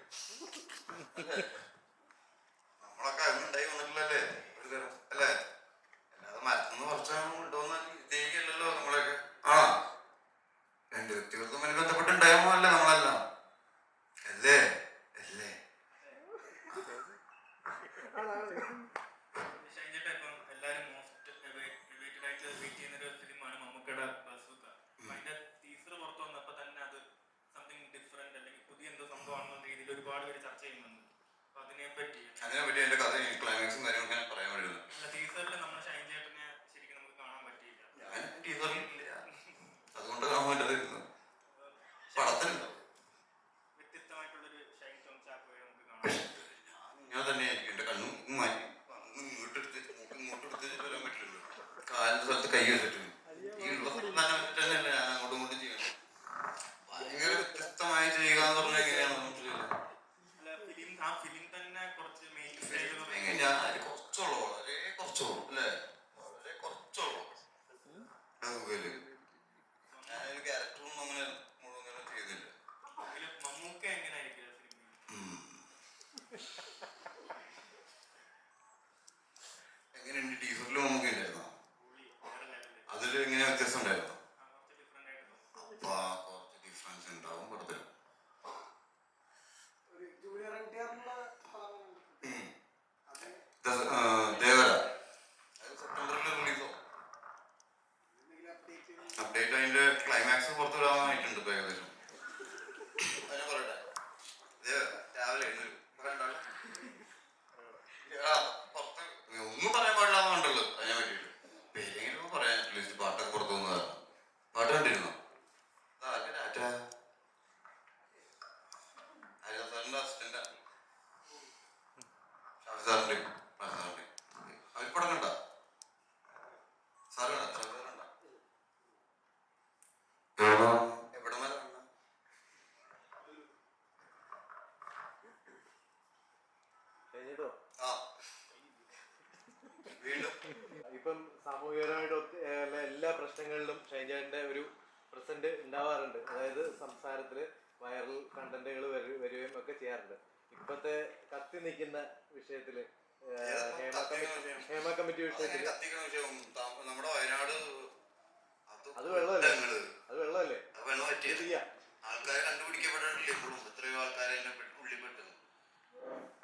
നമ്മളൊക്കെ അതുണ്ടായി വന്നിട്ടില്ലല്ലേ ഒരു തരം അല്ലേ? അല്ലാതെ മരത്തുനിന്ന് കുറച്ചാണ് കൊണ്ടുവന്ന ഇതേക്കല്ലല്ലോ നമ്മളൊക്കെ. ആ രണ്ട് വ്യക്തികൾ തമ്മിൽ ബന്ധപ്പെട്ടുണ്ടായതല്ലേ നമ്മളെല്ലാം അല്ലേ? അല്ലേ? ഷൈൻചേട്ടാ, ഇപ്പം എല്ലാവരും മോസ്റ്റ് റിലേറ്റഡ് ആയിട്ട് വെയിറ്റ് ചെയ്യുന്ന ഒരു ഫിലിമാണ് മമ്മൂക്കയുടെ ബസൂക്ക. അതിന്റെ ടീസർ പുറത്ത് വന്നപ്പോ തന്നെ അത് സംതിങ് ഡിഫറെന്റ് അല്ലെങ്കിൽ പുതിയ എന്തോ സംഭവമാണെന്ന രീതിയിൽ ഒരുപാട് പേര് ചർച്ച ചെയ്യുന്നുണ്ട്. അപ്പൊ അതിനെപ്പറ്റി എന്റെ കഥ ക്ലൈമാക്സും കാര്യങ്ങളൊക്കെ ഞാൻ പറയാൻ വരുന്നത്. ടീസറിൽ നമ്മുടെ ഷൈൻചേട്ടനെ ശരിക്കും നമുക്ക് കാണാൻ പറ്റിയില്ല. ഞാൻ ടീസറിലില്ല, അതുകൊണ്ട് കാണാൻ പറ്റാതിരുന്നു. പടത്തിലുണ്ടോ വ്യത്യസ്തമായിട്ടുള്ളൊരു ഷൈൻ ടോം ചാക്കോയെ നമുക്ക് കാണാൻ. ഞാൻ തന്നെയായിരിക്കും. എന്റെ കണ്ണും മാറ്റി ഇങ്ങോട്ടെടുത്ത് ഇങ്ങോട്ടെടുത്ത് വരാൻ പറ്റില്ലല്ലോ. കാലിന്റെ സ്ഥലത്ത് കൈ വെച്ചിട്ട് ഈ ഉള്ള സ്ഥലത്ത് തന്നെ വെച്ചിട്ട് തന്നെയല്ലേ ഞാൻ അങ്ങോട്ടും ഇങ്ങോട്ടും സുഖമില്ല. ഞാനൊരു ക്യാരക്ടറൊന്നും അങ്ങനെ മുഴുവൻ ചെയ്തില്ല. അതില് മമ്മൂക്ക എങ്ങനെയായിരിക്കും ആ സിനിമയിൽ? എങ്ങനെയുണ്ട് ടീച്ചറിൽ നമുക്ക് ഇല്ലായിരുന്നോ? പുള്ളി വേറെ ലെവലില്. അതിൽ എങ്ങനെ വ്യത്യാസം ഉണ്ടായിരുന്നോ? കുറച്ച് ഡിഫറെന്റ് ആയിട്ട് തോന്നും. അപ്പൊ കുറച്ച് ഡിഫറൻസ് ഉണ്ടാവും പടത്തിൽ. ദേവര അത് സെപ്റ്റംബറിൽ റിലീസോ? അപ്ഡേറ്റ് അതിന്റെ ക്ലൈമാക്സ് പുറത്തു വിടാനായിട്ടുണ്ട് ഇപ്പൊ ഏകദേശം. അതിനെ പറയട്ടെ, രാവിലെ പറയണ്ടല്ലോ പുറത്ത് ഒന്നും പറയാൻ പാടില്ലാന്നുണ്ടല്ലോ അതിനെ പറ്റിയിട്ട്. പേരെങ്കിലും പറയാൻ അറ്റ്ലീസ്റ്റ് പാട്ടൊക്കെ പുറത്തു വന്നതാണ്. പാട്ട് കണ്ടിരുന്നോ? സാറിന്റെ അസിസ്റ്റന്റ് ഷാഫി സാറിന്റെ അവർ പടം കണ്ട സാറ് കണ്ട എവിടെ വരെ കണ്ട? കഴിഞ്ഞിട്ടോ ആ വീണ്ടും ഇപ്പം സാമൂഹികപരമായിട്ട് എല്ലാ പ്രശ്നങ്ങളിലും ഷൈൻചാന്റെ ഒരു പ്രസന്റ് ഉണ്ടാവാറുണ്ട്. അതായത് സംസാരത്തില് വൈറൽ കണ്ടന്റുകൾ വരികയും ഒക്കെ ചെയ്യാറുണ്ട്. ഇപ്പത്തെ കത്തി നിൽക്കുന്ന വിഷയത്തില് ഹേമ കമ്മിറ്റി വിഷയത്തില് കത്തിക്കണ വിഷയം നമ്മുടെ വയനാട് അത് വെള്ളമല്ലേ? അത് വെള്ളമല്ലേ? വെള്ളം പറ്റിയത് ചെയ്യാം. ആൾക്കാരെ കണ്ടുപിടിക്കപ്പെട്ടിട്ടില്ല ഇപ്പോഴും. എത്രയോ ആൾക്കാരെ ഉള്ളിൽ പെട്ടത്.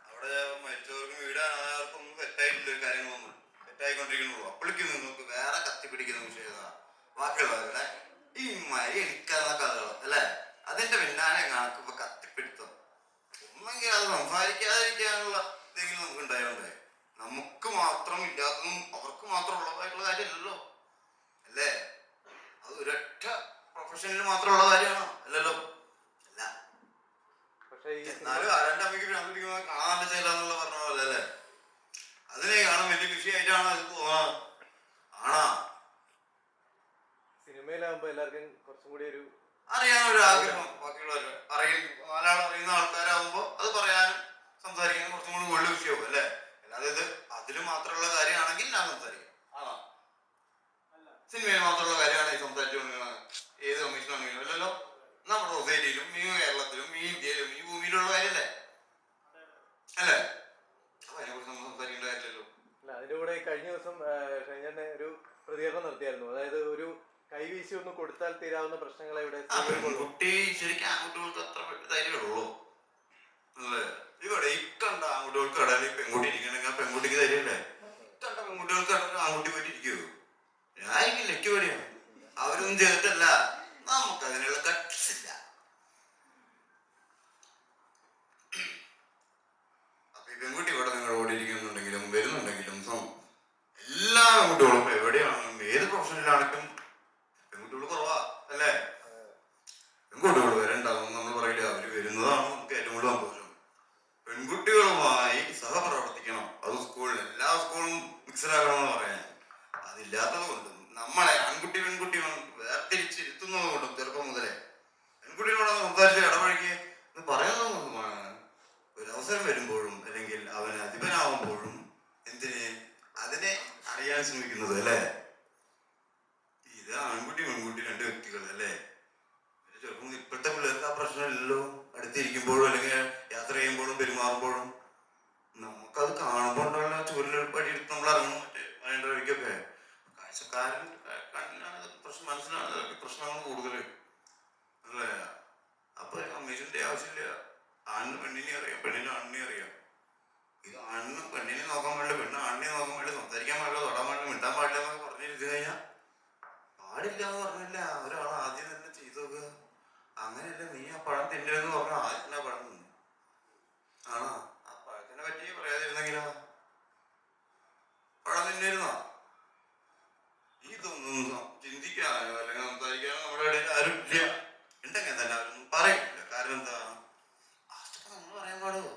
അവിടെ മരിച്ചവർക്കും വീടാർക്കും സെറ്റായിട്ടില്ല കാര്യങ്ങളൊന്നും. സെറ്റായിക്കൊണ്ടിരിക്കണുള്ളൂ. അപ്പോഴേക്കും നിങ്ങൾക്ക് വേറെ കത്തിപ്പിടിക്കുന്ന വിഷയം ബാക്കിയുള്ളവരുടെ ഈ മരി എനിക്കാവുന്ന കഥകൾ അല്ലേ? അതിന്റെ പിന്നാലെ കണക്ക് ഇപ്പൊ കത്തിപ്പിടുത്തം. ഒന്നെങ്കിൽ അത് സംസാരിക്കാതിരിക്കാനുള്ള എന്തെങ്കിലും നമുക്ക് ഉണ്ടായോണ്ടേ. നമുക്ക് മാത്രം ഇല്ലാത്തതും അവർക്ക് മാത്രം ഉള്ളതായിട്ടുള്ള കാര്യമല്ലല്ലോ അല്ലേ? അത് ഒരൊറ്റ പ്രൊഫഷനിൽ മാത്രമുള്ള കാര്യമാണോ? അല്ലല്ലോ. അല്ല. പക്ഷെ ഈ എന്നാലും ആരാന്റെ അമ്മയ്ക്ക് പിടിക്കുന്നത് കാണാൻ നല്ല ചെയ്യലാന്നുള്ള പറഞ്ഞ പോലെ അല്ലേ? അതിനെ കാണാൻ വലിയ വിഷയമായിട്ടാണോ അത് തോന്നാ? ആണോ? സിനിമയിലാകുമ്പോ എല്ലാവർക്കും കുറച്ചും കൂടി ഒരു അറിയാനൊരു ആഗ്രഹം ബാക്കിയുള്ളവര് മലയാളം അറിയുന്ന ആൾക്കാരാകുമ്പോ അത് പറയാനും സംസാരിക്കാനും കുറച്ചും കൂടി വലിയ വിഷയവും അല്ലേ? അല്ലാതെ ഇത് അതില് മാത്രമുള്ള കാര്യമാണെങ്കിൽ ഞാൻ സംസാരിക്കാം. ആണോ? സിനിമയിൽ മാത്രമുള്ള കാര്യമാണ് ഈ സംസാരിച്ചുകൊണ്ടിരിക്കുന്നത്. ഏത് കമ്മീഷനാണെങ്കിലും അല്ലല്ലോ. നമ്മുടെ സൊസൈറ്റിയിലും ഈ കേരളത്തിലും ഈ ഇന്ത്യയിലും ഈ ഭൂമിയിലുള്ള കാര്യമല്ലേ അല്ലേ? അപ്പൊ അതിനെക്കുറിച്ച് നമ്മൾ സംസാരിക്കേണ്ട കാര്യമല്ലോ. അല്ല. അതിന്റെ കൂടെ കഴിഞ്ഞ ദിവസം ഷൈൻചാന്റെ ഒരു പ്രതികരണം നടത്തിയായിരുന്നു. അതായത് ഒരു കൈവീശി ഒന്ന് കൊടുത്താൽ തീരാവുന്ന പ്രശ്നങ്ങളെ ഇവിടെ കുട്ടി ശരിക്കും ആൺകുട്ടികൾക്ക് അത്ര ധൈര്യമുള്ളൂ അല്ലേ? ഇവിടെ ഇക്കണ്ട ആൺകുട്ടികൾക്ക് ഇടയിൽ പെൺകുട്ടി ഇരിക്കണെങ്കിൽ ആ പെൺകുട്ടിക്ക് ധൈര്യമല്ലേ? ഇക്കണ്ട പെൺകുട്ടികൾക്ക് ഇടയിൽ ആൺകുട്ടി പോയിട്ട് ഇരിക്കുവോ? ഞാനില്ല, എനിക്ക് പേടിയാണ്. അവരൊന്നും ചെയ്തിട്ടല്ല. നമുക്ക് അതിനുള്ള ഗട്ട്സ് ഇല്ല. അപ്പൊ ഈ പെൺകുട്ടി ഇവിടെ നിങ്ങൾ ഓടിയിരിക്കുന്നുണ്ടെങ്കിലും വരുന്നുണ്ടെങ്കിലും എല്ലാ പെൺകുട്ടികളും എവിടെയാണെങ്കിലും ഏത് പ്രൊഫഷനിലാണെങ്കിലും പെൺകുട്ടികൾ കുറവാ അല്ലേ? പെൺകുട്ടികൾ വരണ്ടാവും നമ്മൾ പറയില്ല. അവര് വരുന്നതാണ് നമുക്ക് ഏറ്റവും കൂടുതൽ സന്തോഷം. പെൺകുട്ടികളുമായി സഹപ്രവർത്തിക്കണം. അത് സ്കൂളിൽ എല്ലാ സ്കൂളും മിക്സഡ് ആകണമെന്ന് പറയാൻ അതില്ലാത്തത് കൊണ്ടും നമ്മളെ ആൺകുട്ടി പെൺകുട്ടി വേർതിരിച്ചിരുത്തുന്നത് കൊണ്ടും ചെറുപ്പം മുതലേ പെൺകുട്ടികളോട് സംസാരിച്ച് ഇടപഴകി എന്ന് പറയുന്നത് കൊണ്ടുമാണ് ഒരവസരം വരുമ്പോഴും അല്ലെങ്കിൽ അവന് അധിപനാവുമ്പോഴും എന്തിന് അതിനെ അറിയാൻ ശ്രമിക്കുന്നത് അല്ലേ? ഇത് ആൺകുട്ടി പെൺകുട്ടി രണ്ട് വ്യക്തികൾ അല്ലേ? ചെറുപ്പം ഇപ്പോഴത്തെ പിള്ളേർക്ക് ആ പ്രശ്നമില്ലല്ലോ. അടുത്തിരിക്കുമ്പോഴും അല്ലെങ്കിൽ യാത്ര ചെയ്യുമ്പോഴും പെരുമാറുമ്പോഴും നമുക്കത് കാണുമ്പോൾ ഉള്ള ചൂരിൽ പടിയെടുത്ത് നമ്മൾ ഇറങ്ങും. മറ്റേ മഴയുടെ വഴിക്കൊക്കെ കാഴ്ചക്കാരൻ കണ്ണിലാണ് പ്രശ്നം, മനസ്സിലാണ് പ്രശ്നങ്ങൾ കൂടുതൽ അല്ലേ? അപ്പൊ കമ്മീഷന്റെ ആവശ്യമില്ല. ആണിന് പെണ്ണിനെ അറിയാം, പെണ്ണിന് ആണിനെ അറിയാം. ഇത് ആണിന് പെണ്ണിനെ നോക്കാൻ പാടില്ല, പെണ്ണ് ആണിനെ നോക്കാൻ പാടില്ല, സംസാരിക്കാൻ പാടില്ല, തൊടാൻ പാടില്ല, മിണ്ടാൻ പാടില്ല എന്നൊക്കെ പറഞ്ഞിരുന്നു കഴിഞ്ഞാൽ പാടില്ല എന്ന് പറഞ്ഞില്ല. ഒരാൾ ആദ്യം തന്നെ ചെയ്തു നോക്കുക. അങ്ങനെയല്ല, നീ ആ പഴം തിന്നലെന്ന് പറഞ്ഞാൽ ആദ്യം തന്നെ പഴം തിന്നു. ആണോ? ആ പഴത്തിനെ പറ്റി പറയാതിരുന്നെങ്കിലോ? പഴം തിന്നിരുന്നോ? ഇതൊന്നും ചിന്തിക്കാനോ അല്ലെങ്കിൽ സംസാരിക്കാനോ നമ്മുടെ ഇടയിൽ ആരും ഇല്ല. ഉണ്ടെങ്കിൽ തന്നെ അവരൊന്നും പറയില്ല. കാരണം എന്താ? അതൊക്കെ നമ്മൾ പറയാൻ പാടുമോ?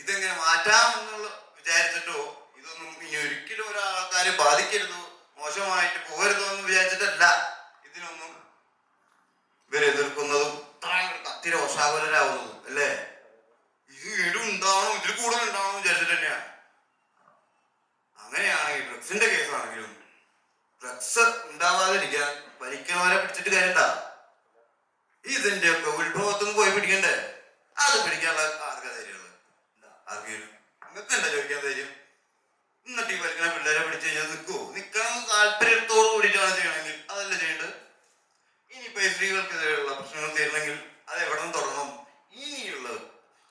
ഇതെങ്ങനെ മാറ്റാമെന്നുള്ള വിചാരിച്ചിട്ടോ ഇതൊന്നും ഇനി ഒരിക്കലും ഒരാൾക്കാരെ ബാധിക്കരുതോ, മോശമായിട്ട് പോകരുതോ എന്ന് വിചാരിച്ചിട്ടല്ല ഇതിനൊന്നും ഇവരെ എതിർക്കുന്നതും കത്തിരോഷാകുലരാകുന്നതും അല്ലേ? ഇത് വീണ്ടും ഉണ്ടാവണം, ഇതിൽ കൂടുതൽ ഉണ്ടാവണം വിചാരിച്ചിട്ട് തന്നെയാണ്. അങ്ങനെയാണെങ്കിൽ ഡ്രഗ്സിന്റെ കേസാണെങ്കിലും ഫ്ലക്സ് ഉണ്ടാവാതിരിക്കാൻ ഭരിക്കണവരെ പിടിച്ചിട്ട് കാര്യണ്ട. ഇതിന്റെ ഒക്കെ ഉത്ഭവത്തുനിന്ന് പോയി പിടിക്കണ്ടേ? അത് പിടിക്കാനുള്ള ആർക്കാ ധൈര്യമുള്ളത്? ആർക്കെങ്കിലും നിങ്ങൾക്ക് എന്താ ചോദിക്കാൻ ധൈര്യം? എന്നിട്ട് ഈ വലിക്കണ പിള്ളേരെ പിടിച്ച് കഴിഞ്ഞാൽ നിൽക്കുവോ? നിൽക്കണം താല്പര്യത്തോട് കൂടിയിട്ടാണ് ചെയ്യണമെങ്കിൽ അതല്ല ചെയ്യേണ്ടത്. ഇനിയിപ്പോ ഈ സ്ത്രീകൾക്കെതിരെയുള്ള പ്രശ്നങ്ങൾ തീരണമെങ്കിൽ അത് എവിടെ നിന്ന് തുടങ്ങണം? ഇനിയുള്ളത്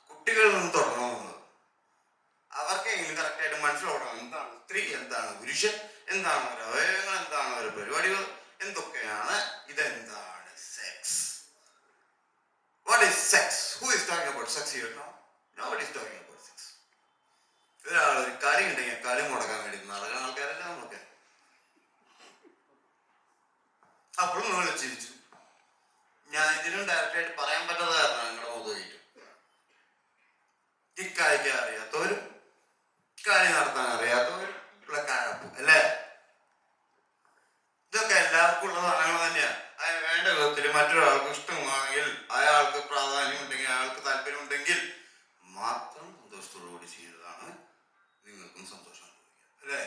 കുട്ടികളിൽ നിന്ന് തുടങ്ങണമെന്നുള്ളത് അവർക്കെങ്കിലും കറക്റ്റായിട്ട് മനസ്സിലാവണം. എന്താണ് സ്ത്രീ, എന്താണ് പുരുഷൻ, എന്താണ് അവരുടെ അവയവങ്ങൾ, എന്താണ് അവരുടെ പരിപാടികൾ, എന്തൊക്കെയാണ്, ഇതെന്താണ് sex. What is sex? Who is talking about sex here now? Nobody is talking about sex. ഒരാൾ ഒരു കളി ഉണ്ടെങ്കിൽ കളി മുടക്കാൻ വേണ്ടി നടക്കുന്ന ആൾക്കാരല്ല നമ്മളൊക്കെ. അപ്പോഴും നിങ്ങൾ ചിരിച്ചു. ഞാൻ ഇതിനും ഡയറക്റ്റായിട്ട് പറയാൻ പറ്റാത്ത കാരണം നിങ്ങളുടെ മുഖത്ത് കഴിഞ്ഞു. ഈ കളിക്കാൻ അറിയാത്തവരും കളി നടത്താൻ അറിയാത്തവരും ഉള്ള കഴപ്പ് അല്ലേ? ഇതൊക്കെ എല്ലാവർക്കും ഉള്ള സാധനങ്ങൾ തന്നെയാണ്. അതിന് വേണ്ട വിധത്തിൽ മറ്റൊരാൾക്ക് ഇഷ്ടമാണെങ്കിൽ, അയാൾക്ക് പ്രാധാന്യം ഉണ്ടെങ്കിൽ, അയാൾക്ക് താല്പര്യം ഉണ്ടെങ്കിൽ മാത്രം സന്തോഷത്തോടുകൂടി ചെയ്യുന്നതാണ് നിങ്ങൾക്കും സന്തോഷം അല്ലേ?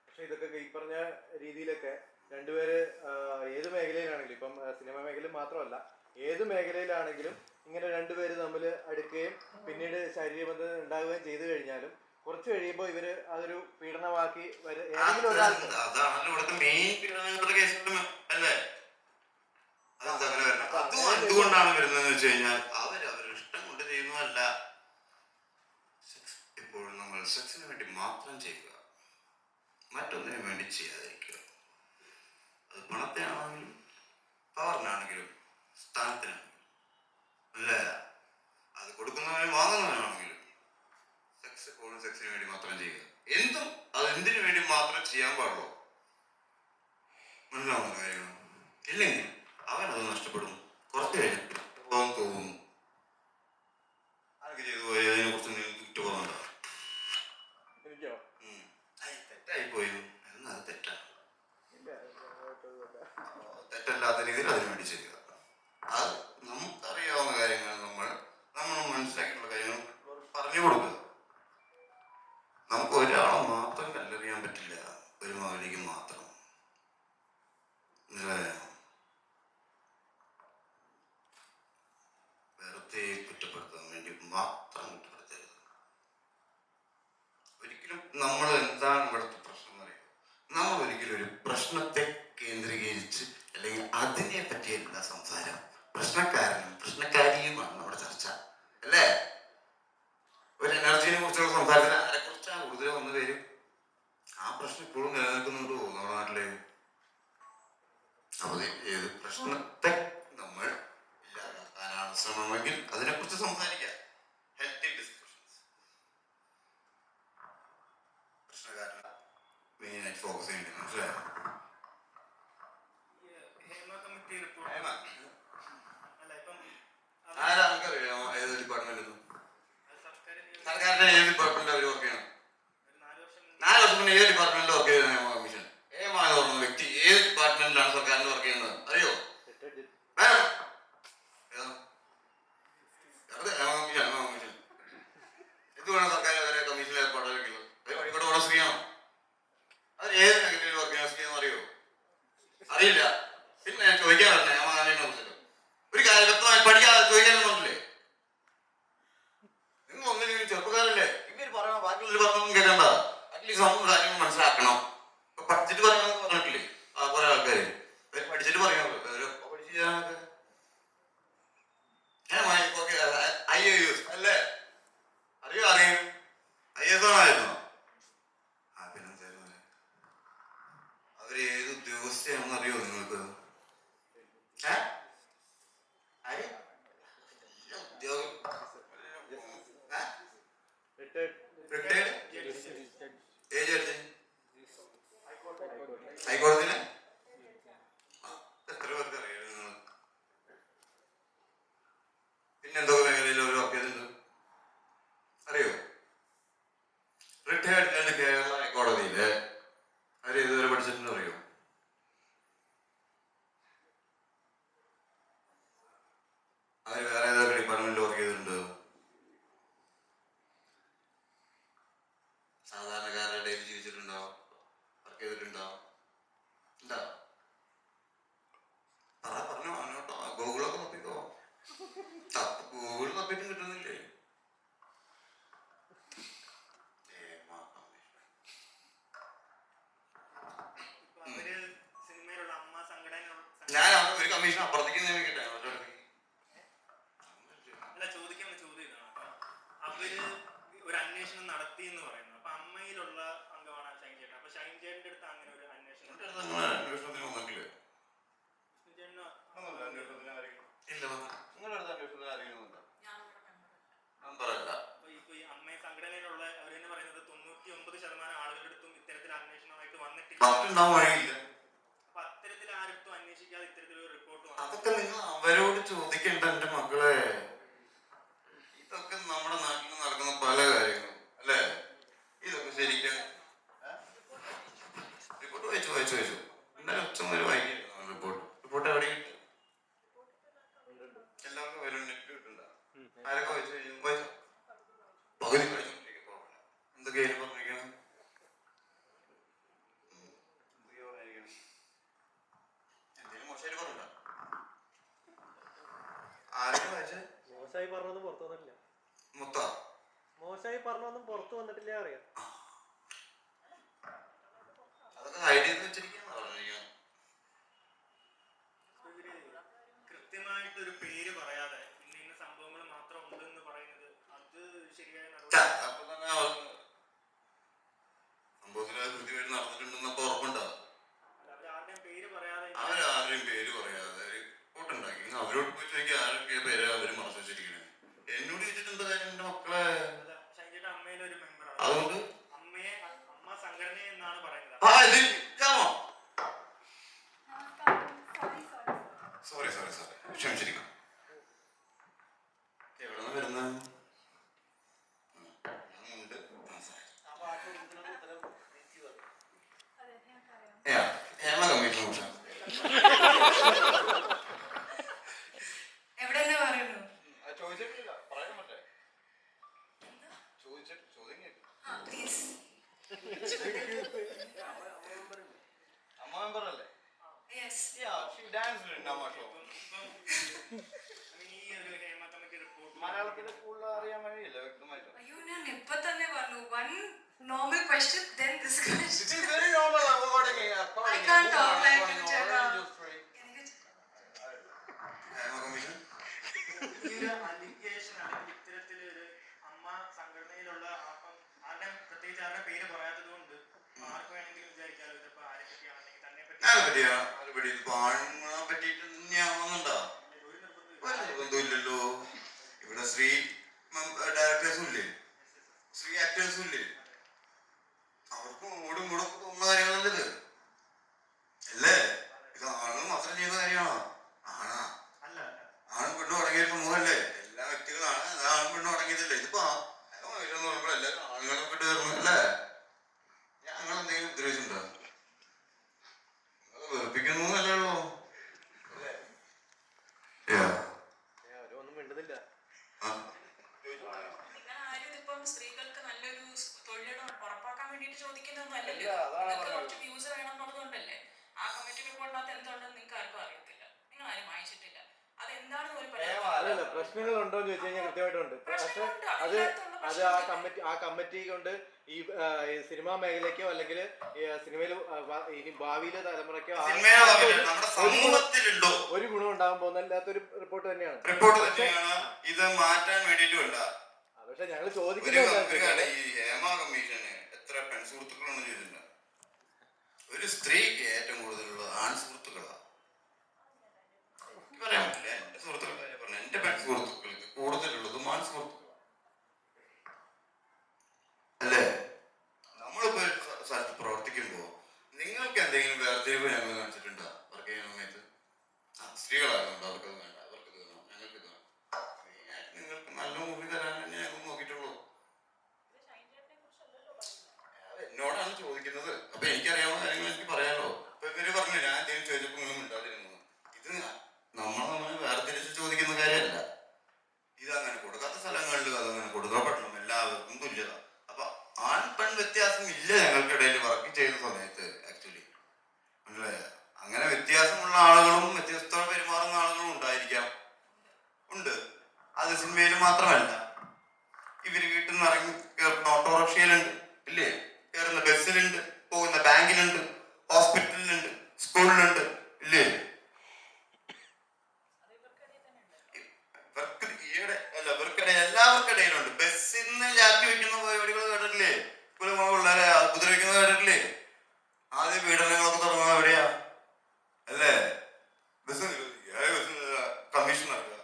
പക്ഷെ ഇതൊക്കെ ഈ പറഞ്ഞ രീതിയിലൊക്കെ രണ്ടുപേര് ഏത് മേഖലയിലാണെങ്കിലും, ഇപ്പം സിനിമ മേഖല മാത്രമല്ല, ഏത് മേഖലയിലാണെങ്കിലും ഇങ്ങനെ രണ്ടുപേര് തമ്മിൽ അടുക്കുകയും പിന്നീട് ശാരീരികബന്ധം ഉണ്ടാവുകയും ചെയ്തു കഴിഞ്ഞാലും കുറച്ച് കഴിയുമ്പോൾ ഇവര് അതൊരു പീഡനമാക്കി ഏതെങ്കിലും ഒരാൾക്ക് അതാണല്ലോ ഇവിടുത്തെ മെയിൻ പീഡനങ്ങളുടെ കേസുകൾ അല്ലേ? അതും എന്തുകൊണ്ടാണ് വരുന്നതെന്ന് വെച്ച് കഴിഞ്ഞാൽ അവരുടെ ഇഷ്ടം കൊണ്ട് ചെയ്യുന്നതല്ല. എപ്പോഴും നമ്മൾ സെക്സിന് വേണ്ടി മാത്രം ചെയ്യുക, മറ്റൊന്നിനു വേണ്ടി ചെയ്യാതിരിക്കുക. അത് പണത്തിനാണെങ്കിലും പവറിനാണെങ്കിലും സ്ഥാനത്തിനാണെങ്കിലും അല്ലേ? അത് കൊടുക്കുന്നവനും വാങ്ങുന്നവനാണെങ്കിലും സെക്സ് എപ്പോഴും സെക്സിന് വേണ്ടി മാത്രം ചെയ്യുക. എന്തും അത് എന്തിനു വേണ്ടി മാത്രം ചെയ്യാൻ പാടുള്ളൂ. മനസ്സിലാവുന്ന കാര്യങ്ങൾ ഇല്ലെങ്കിൽ അവനത് നഷ്ടപ്പെടും. കുറച്ച് കഴിഞ്ഞിട്ട് തോന്നുന്നു ആരൊക്കെ ചെയ്തു പോയി അതിനെ കുറിച്ച് നിങ്ങൾക്ക് കുറ്റബോധമുണ്ടോ? എനിക്കോ തെറ്റായി പോയി എന്നത് തെറ്റാണ്. തെറ്റല്ലാത്ത രീതിയിൽ അതിനു വേണ്ടി ചെയ്യുക. അത് നമുക്കറിയാവുന്ന കാര്യങ്ങൾ നമ്മൾ മനസ്സിലാക്കിയിട്ടുള്ള കാര്യങ്ങൾ പറഞ്ഞു കൊടുക്കുക. നമുക്ക് ഒരാളെ മാത്രം കല്ലെറിയാൻ പറ്റില്ല, ഒരു മകനിക്ക് മാത്രം. വെറുതെ കുറ്റപ്പെടുത്താൻ വേണ്ടി മാത്രം കുറ്റപ്പെടുത്തരുത്. ഒരിക്കലും നമ്മൾ എന്താണ് ഇവിടുത്തെ പ്രശ്നം എന്നറിയാം. നമ്മൾ ഒരിക്കലും ഒരു പ്രശ്നത്തെ കേന്ദ്രീകരിച്ച് അല്ലെങ്കിൽ അതിനെ പറ്റിയല്ല സംസാരം. പ്രശ്നക്കാരനും പ്രശ്നക്കാരിയുമാണ് നമ്മുടെ ചർച്ച അല്ലേ? ഒരു എനർജിനെ കുറിച്ചുള്ള സംസാരത്തിൽ ആരെക്കുറിച്ചാണ് കൂടുതൽ വന്നു വരും? ആ പ്രശ്നം ഇപ്പോഴും നിലനിൽക്കുന്നുണ്ടോ നമ്മുടെ നാട്ടില്? അപ്പൊ ഏത് പ്രശ്നത്തെ നമ്മൾ ഇല്ലാതാക്കാനാണ് ശ്രമമെങ്കിൽ അതിനെക്കുറിച്ച് സംസാരിക്കാം. Healthy discussions. പ്രശ്നക്കാരന മെയിനായിട്ട് ഫോക്കസ് ചെയ്യേണ്ടത് മനസ്സിലായോ? ഹേമ കമ്മിറ്റി റിപ്പോർട്ട് അല്ല ഇപ്പം ആരാ നമുക്കറിയാമോ ഏത് ഡിപ്പാർട്ട്മെന്റ്? സർക്കാർ സർക്കാരിന്റെ ഏത് ഡിപ്പാർട്ട്മെന്റ് അവർ വർക്ക് ചെയ്യണം? 4 വർഷം 4 വർഷം മുന്നേ ഏത് ഡിപ്പാർട്ട്മെന്റിൽ വർക്ക് ചെയ്ത ഹേമ കമ്മീഷൻ? ഹേമ എന്ന് പറഞ്ഞ വ്യക്തി ഏത് ഡിപ്പാർട്ട്മെന്റിലാണ് സർക്കാരിന് വർക്ക് ചെയ്യുന്നത് അറിയോ? എന്തുവേണം സർക്കാർ അവരെ കമ്മീഷനിൽ ഏർപ്പാട് വയ്ക്കുന്നത്? കോഴിക്കോട് ഉള്ള സ്ത്രീയാണോ? അത് ഏത് മേഖലയിൽ വർക്ക് ചെയ്യുന്ന സ്ത്രീയാണെന്ന് അറിയോ? അറിയില്ല. പിന്നെ ചോദിക്കാൻ പറഞ്ഞേ ഹേമ കമ്മീഷനെ കുറിച്ചിട്ട് ഒരു കാര്യം വ്യക്തമായി പഠിക്കാതെ ചോദിക്കാനൊന്നുമില്ലേ? നിങ്ങൾ ഒന്നിനും ചെറുപ്പക്കാരല്ലേ? ഇവർ പറയണം, ബാക്കിയുള്ളവർ പറഞ്ഞൊന്നും കേൾക്കണ്ട. അറ്റ്ലീസ്റ്റ് നമുക്ക് കാര്യങ്ങൾ മനസ്സിലാക്കണം. ഇപ്പൊ പഠിച്ചിട്ട് പറയാമെന്ന് പറഞ്ഞിട്ടില്ലേ കുറെ ആൾക്കാര്? പഠിച്ചിട്ട് പറയാം, പഠിച്ചു ചെയ്യാനൊക്കെ IAS അല്ലേ? അറിയോ? അറിയും. IAS ആണായിരുന്നോ? പിന്നെന്തായിരുന്നു? അവര് ഏത് ഉദ്യോഗസ്ഥയാണെന്ന് അറിയോ നിങ്ങൾക്ക്? ഹൈക്കോടതിയിലെ എത്ര പേർക്ക് അറിയാം നിങ്ങൾ? പിന്നെന്തൊക്കെ മേഖലയിൽ അവർ വർക്ക് ചെയ്തിട്ടുണ്ട് അറിയോ? റിട്ടയർഡ് കേരള ഹൈക്കോടതിയില് അവർ ഇതുവരെ പഠിച്ചിട്ടുണ്ട് അറിയോ? അവർ വേറെ ഏതൊക്കെ ഡിപ്പാർട്ട്മെന്റിൽ വർക്ക് ചെയ്തിട്ടുണ്ട്? സാധാരണക്കാരുടെ ഇടയിൽ ജീവിച്ചിട്ടുണ്ടോ? വർക്ക് ചെയ്തിട്ടുണ്ടോ? എന്താ പറഞ്ഞോ അങ്ങോട്ടോ ഗൂഗിളൊക്കെ തപ്പിക്കോ. ഗൂഗിൾ തപ്പിട്ടും കിട്ടുന്നില്ലേ? ഇപ്പൊ അവര് സിനിമയിലുള്ള അമ്മ ഞാൻ ഒരു കമ്മീഷൻ അപ്പുറത്തേക്ക് നിയമിക്കട്ടെ. അല്ല ചോദിക്കാൻ ചോദ്യം ഇതാണ്. അപ്പൊ അവര് ഒരു അന്വേഷണം നടത്തി എന്ന് പറയുന്നു. അപ്പൊ അമ്മയിലുള്ള അംഗമാണ് ഷൈൻ ചേട്ടൻ. അപ്പൊ ഷൈൻ ചേട്ടന്റെ അടുത്ത് അങ്ങനെ ഒരു അന്വേഷണം അന്വേഷണത്തിന് വന്നിട്ടില്ലേ? വിഷ്ണു ചേട്ടന് ഇല്ല, നിങ്ങളുടെ അടുത്ത് അന്വേഷണത്തിന് ആരെങ്കിലും വന്നോ? ഞാൻ അവിടെ കണ്ടിട്ടില്ല. നമ്പറല്ല. ഇപ്പൊ ഈ അമ്മ സംഘടനയിലുള്ള അവർ തന്നെ പറയുന്നത് 99% ആളുകളുടെ അടുത്തും ഇത്തരത്തിൽ അന്വേഷണമായിട്ട് വന്നിട്ടില്ല. ഉണ്ടാവും വഴിയില്ല. അപ്പൊ അത്തരത്തിൽ ആരടുത്തും അന്വേഷിക്കാതെ ഇത്തരത്തിലൊരു റിപ്പോർട്ട് അതൊക്കെ നിങ്ങൾ അവരോട് ചോദിക്കണ്ട എന്റെ മക്കളെ. ഇതൊക്കെ നമ്മുടെ നാട്ടിൽ നടക്കുന്ന പല കാര്യങ്ങളും അല്ലേ? ഇതൊക്കെ ശരിക്കും റിപ്പോർട്ട് വായിച്ചു എന്തായാലും ഉച്ച വരെ വായിക്കുന്നു. റിപ്പോർട്ട് എവിടെ കിട്ടും? എല്ലാവർക്കും വരും. നെറ്റ് കിട്ടുന്നുണ്ടോ? ആരൊക്കെ വായിച്ചോ? പകുതി പഠിച്ചോണ്ടിരിക്കും. എന്തൊക്കെയായാലും പറഞ്ഞിരിക്കണം. എന്തെങ്കിലും മോശമായിട്ട് പറഞ്ഞോ? ആരൊക്കെ വായിച്ചേ? മോശമായി പറഞ്ഞൊന്നും പുറത്തു വന്നിട്ടില്ല. മുത്ത മോശമായി പറഞ്ഞൊന്നും പുറത്തു വന്നിട്ടില്ല അറിയാം. അതൊക്കെ ഹൈഡ് ചെയ്ത് വെച്ചിരിക്കുകയാണ് പറഞ്ഞിരിക്കുന്നത്. ഇവര് കൃത്യമായിട്ടൊരു പേര് പറയാതെ ഇന്ന ഇന്ന സംഭവങ്ങൾ മാത്രം ഉണ്ടെന്ന് പറയുന്നത് അത് ശരിയായ നടപടി. അപ്പൊ തന്നെ അവർക്ക് സംഭവത്തിൽ കൃത്യമായിട്ട് നടന്നിട്ടുണ്ടെന്നപ്പോ ഉറപ്പുണ്ടാവും. അവരാരുടെയും പേര് പറയാതെ അവരാരുടെയും പേര് പറയാതെ റിപ്പോർട്ടുണ്ടാക്കി അവരോട് പോയി ചോദിക്കുക ആരൊക്കെ പേര് അവര് മറച്ചു വെച്ചിരിക്കണേ. എന്നോട് ചോദിച്ചിട്ട് എന്താ കാര്യം? എന്റെ മക്കളെ ഷൈൻചേട്ടൻ അമ്മയിലെ ഒരു മെമ്പറാണ്. അതുകൊണ്ട് അമ്മ സംഘടന എന്നാണ് പറയുന്നത്. സോറി ക്ഷമിച്ചിരിക്കണം. എവിടെ നിന്ന് വരുന്നത്? ഹേമ കമ്മീഷൻ എവിടെ തന്നെ പറയുന്നു? ചോദിച്ചിട്ടില്ല, പറയാൻ പറ്റേ? ചോദ്യം കേട്ടു. പ്ലീസ്. അമ്മ മെമ്പറല്ലേ? യെസ്. ഈ ഒരു ഹേമ കമ്മിറ്റി റിപ്പോർട്ട് മലയാളത്തിലെ സ്കൂളിൽ അറിയാൻ വഴിയില്ല വ്യക്തമായിട്ട്. അയ്യോ ഞാൻ ഇപ്പൊ തന്നെ പറഞ്ഞു. One normal question then this question. Very normal. I can't talk like this, ചേട്ടാ. ഈ ഒരു അലിഗേഷൻ അല്ലെങ്കിൽ ഇത്തരത്തിലൊരു അമ്മ സംഘടനയിലുള്ള ആരുടെ പ്രത്യേകിച്ച് ആരുടെ പേര് പറയാത്തത് കൊണ്ട് ആർക്ക് വേണമെങ്കിലും വിചാരിക്കാമല്ലോ ഇതിപ്പോ ആരെ പറ്റിയാണെങ്കിൽ തന്നെ പറ്റി ആണുങ്ങളെ പറ്റിയിട്ട് തന്നെയാണെന്നുണ്ടോ? ഒരു നിർബന്ധം ഒരു നിർബന്ധമില്ലല്ലോ. ഇവിടെ സ്ത്രീ ഡയറക്ടേഴ്സും ഇല്ലേ, സ്ത്രീ ആക്ടേഴ്സും ഇല്ലേ? അവർക്ക് മൂടും കൂടൊക്കെ തോന്നുന്ന കാര്യങ്ങളല്ലത് അല്ലേ? ഇത് ആണുങ്ങൾ മാത്രം ചെയ്യുന്ന കാര്യമാണോ? ആണാ? അല്ല ആണും പെണ്ണും അടങ്ങിയ സമൂഹമല്ലേ? എല്ലാ വ്യക്തികളാണ്. ആണും പെണ്ണും അടങ്ങിയതല്ലേ? ഇതിപ്പോ എന്ന് പറയുമ്പോൾ എല്ലാവരും ആണുങ്ങളെ പെട്ട് തരുന്നു അല്ലേ? ഞങ്ങൾ എന്തെങ്കിലും ഉദ്ദേശിച്ചിട്ടുണ്ടോ? വെറുപ്പിക്കുന്നു അല്ലേ ഉള്ളൂ? അവരൊന്നും മിണ്ടുന്നില്ല. നിങ്ങൾ ആരും ഇതിപ്പം സ്ത്രീകൾക്ക് നല്ലൊരു തൊഴിൽ ഉറപ്പാക്കാൻ വേണ്ടിയിട്ട് ചോദിക്കുന്നൊന്നും അല്ലല്ലോ. ഇല്ല, അതാണ് നിങ്ങൾക്ക് പറഞ്ഞത്. കുറച്ച് വ്യൂസ് വേണം എന്നുള്ളതുകൊണ്ടല്ലേ. ആ കമ്മിറ്റി റിപ്പോർട്ടിനകത്ത് എന്തുണ്ടെന്ന് നിങ്ങൾക്ക് ആർക്കും അറിയത്തില്ല. നിങ്ങൾ ആരും വായിച്ചിട്ടില്ല. അതെന്താണെന്ന് ഒരു അല്ലല്ല, പ്രശ്നങ്ങൾ ഉണ്ടോ എന്ന് ചോദിച്ചു കഴിഞ്ഞാൽ കൃത്യമായിട്ടുണ്ട്. പക്ഷെ അത് ആ കമ്മിറ്റി കൊണ്ട് ഈ സിനിമാ മേഖലയ്ക്കോ അല്ലെങ്കിൽ സിനിമയിൽ ഇനി ഭാവിയിലെ തലമുറയ്ക്കോ നമ്മുടെ സമൂഹത്തിലുണ്ടോ ഒരു ഗുണം ഉണ്ടാകാൻ പോകുന്നില്ലാത്തൊരു റിപ്പോർട്ട് തന്നെയാണ്. റിപ്പോർട്ട് തന്നെയാണ്. ഇത് മാറ്റാൻ വേണ്ടിയിട്ടുമല്ല. പക്ഷെ ഞങ്ങൾ ഒരു ചോദിക്കുന്നത് ഈ ഹേമ കമ്മീഷന് എത്ര പെൺസുഹൃത്തുക്കളൊന്നും ചെയ്തില്ല. ഒരു സ്ത്രീക്ക് ഏറ്റവും കൂടുതലുള്ളത് ആൺ സുഹൃത്തുക്കളാണ്. പറയാൻ പറ്റില്ല. എന്റെ സുഹൃത്തുക്കളെ പറഞ്ഞു, എന്റെ പെൺസുഹൃത്തുക്കൾക്ക് കൂടുതലുള്ളതും ആൺ സുഹൃത്തുക്കളാണ് അല്ലേ? നമ്മളിപ്പോ ഒരു സ്ഥലത്ത് പ്രവർത്തിക്കുമ്പോ നിങ്ങൾക്ക് എന്തെങ്കിലും വേർതിരിവ് ഞങ്ങൾ കാണിച്ചിട്ടുണ്ടോ? വർക്ക് ചെയ്യുന്ന സമയത്ത് സ്ത്രീകളാകുന്നുണ്ടോ? അവർക്കത് വേണ്ട, അവർക്കത് വേണം, ഞങ്ങൾക്ക് ഇത് വേണം. നിങ്ങൾക്ക് നല്ല മൂവി തരാൻ തന്നെ ഞങ്ങൾ നോക്കിയിട്ടുള്ളൂ. എന്നോടാണ് ചോദിക്കുന്നത്. അപ്പൊ എനിക്കറിയാവുന്ന കാര്യങ്ങൾ എനിക്ക് പറയാലോ. അപ്പൊ ഇവര് പറഞ്ഞു ഞാൻ എന്തെങ്കിലും ചോദിച്ചപ്പോ നിങ്ങൾ മിണ്ടാതിരുന്നു. ഇത് നമ്മളെ വേർതിരിച്ച് ചോദിക്കുന്ന കാര്യമല്ല. ഇതങ്ങനെ കൊടുക്കാത്ത സ്ഥലങ്ങളിൽ അതങ്ങനെ കൊടുക്കപ്പെടണം. എല്ലാവർക്കും തുല്യത. അപ്പൊ ആൺ പെൺ വ്യത്യാസം ഇല്ല ഞങ്ങൾക്കിടയിൽ വർക്ക് ചെയ്യുന്ന സമയത്ത്. ആക്ച്വലി മനസ്സിലായ ആദ്യം പീഡനങ്ങളൊക്കെ തുടങ്ങുന്നത് എവിടെയാ? അല്ലേ? ബസ് കമ്മീഷൻ നൽകുക.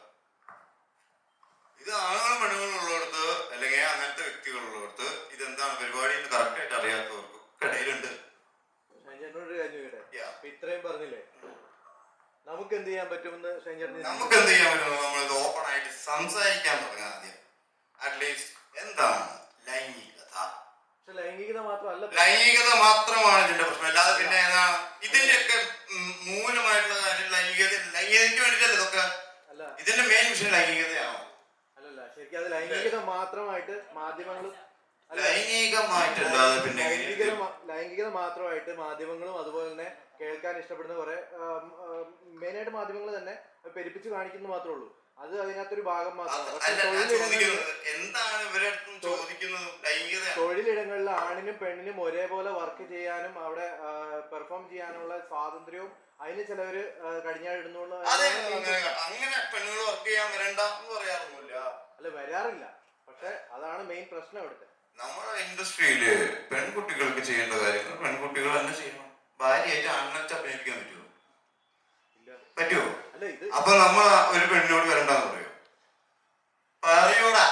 ഇത് ആണുങ്ങളും പെണ്ണുങ്ങളും ഉള്ളിടത്ത് അല്ലെങ്കിൽ അങ്ങനത്തെ വ്യക്തികളുള്ളിടത്ത് ഇതെന്താണ് പരിപാടി എന്ന് കറക്റ്റായിട്ട് അറിയാത്തവർക്കും ഇടയിലുണ്ട്. ഷൈൻചേട്ടനോട് കാര്യം ചോദിക്കട്ടെ, അപ്പൊ ഇത്രയും പറഞ്ഞില്ലേ, നമുക്ക് എന്ത് ചെയ്യാൻ പറ്റുമെന്ന് ഷൈൻചേട്ടൻ? നമുക്ക് എന്ത് ചെയ്യാൻ പറ്റുമോ? നമ്മളിത് ഓപ്പൺ ആയിട്ട് സംസാരിക്കാൻ തുടങ്ങാം ആദ്യം. അറ്റ്ലീസ്റ്റ് എന്താണ് ലൈംഗികത? പക്ഷെ ലൈംഗികത മാത്രമല്ല, ലൈംഗികത മാത്രമാണ് ഇതിന്റെ പ്രശ്നം. അല്ലാതെ പിന്നെ ഏതാണ് ഇതിന്റെയൊക്കെ മൂലമായിട്ടുള്ള കാര്യം? ലൈംഗികതയ്ക്ക് വേണ്ടിയിട്ടല്ലേ ഇതൊക്കെ? അല്ല ഇതിന്റെ മെയിൻ വിഷയം ലൈംഗികതയാണോ? അല്ലല്ല, ശരിക്കും അത് ലൈംഗികത മാത്രമായിട്ട് മാധ്യമങ്ങളും ലൈംഗികമായിട്ടല്ലാതെ പിന്നെ ലൈംഗികത മാത്രമായിട്ട് മാധ്യമങ്ങളും അതുപോലെ തന്നെ കേൾക്കാൻ ഇഷ്ടപ്പെടുന്ന കുറെ മെയിനായിട്ട് മാധ്യമങ്ങൾ തന്നെ പെരുപ്പിച്ച് കാണിക്കുന്നത് മാത്രമേ ഉള്ളൂ. അത് അതിനകത്തൊരു ഭാഗം മാത്രമാണ്. തൊഴിലിടങ്ങളിൽ ആണിനും പെണ്ണിനും ഒരേപോലെ വർക്ക് ചെയ്യാനും അവിടെ പെർഫോം ചെയ്യാനുള്ള സ്വാതന്ത്ര്യവും അതിന് ചിലവര് കടിഞ്ഞാടിടുന്നുള്ള അല്ല വരാറില്ല. പക്ഷെ അതാണ് മെയിൻ പ്രശ്നം ഇവിടുത്തെ. നമ്മുടെ ഇൻഡസ്ട്രിയില് പെൺകുട്ടികൾക്ക് ചെയ്യേണ്ട കാര്യങ്ങൾ പെൺകുട്ടികൾ തന്നെ ചെയ്യണം. ഭാര്യയായിട്ട് ആണിനൊക്കെ അഭിനയിക്കാൻ പറ്റുമോ? പറ്റുമോ? അപ്പൊ നമ്മൾ ഒരു പെണ്ണിനോട് വരണ്ടെന്ന് പറയോ? പറയൂടാ.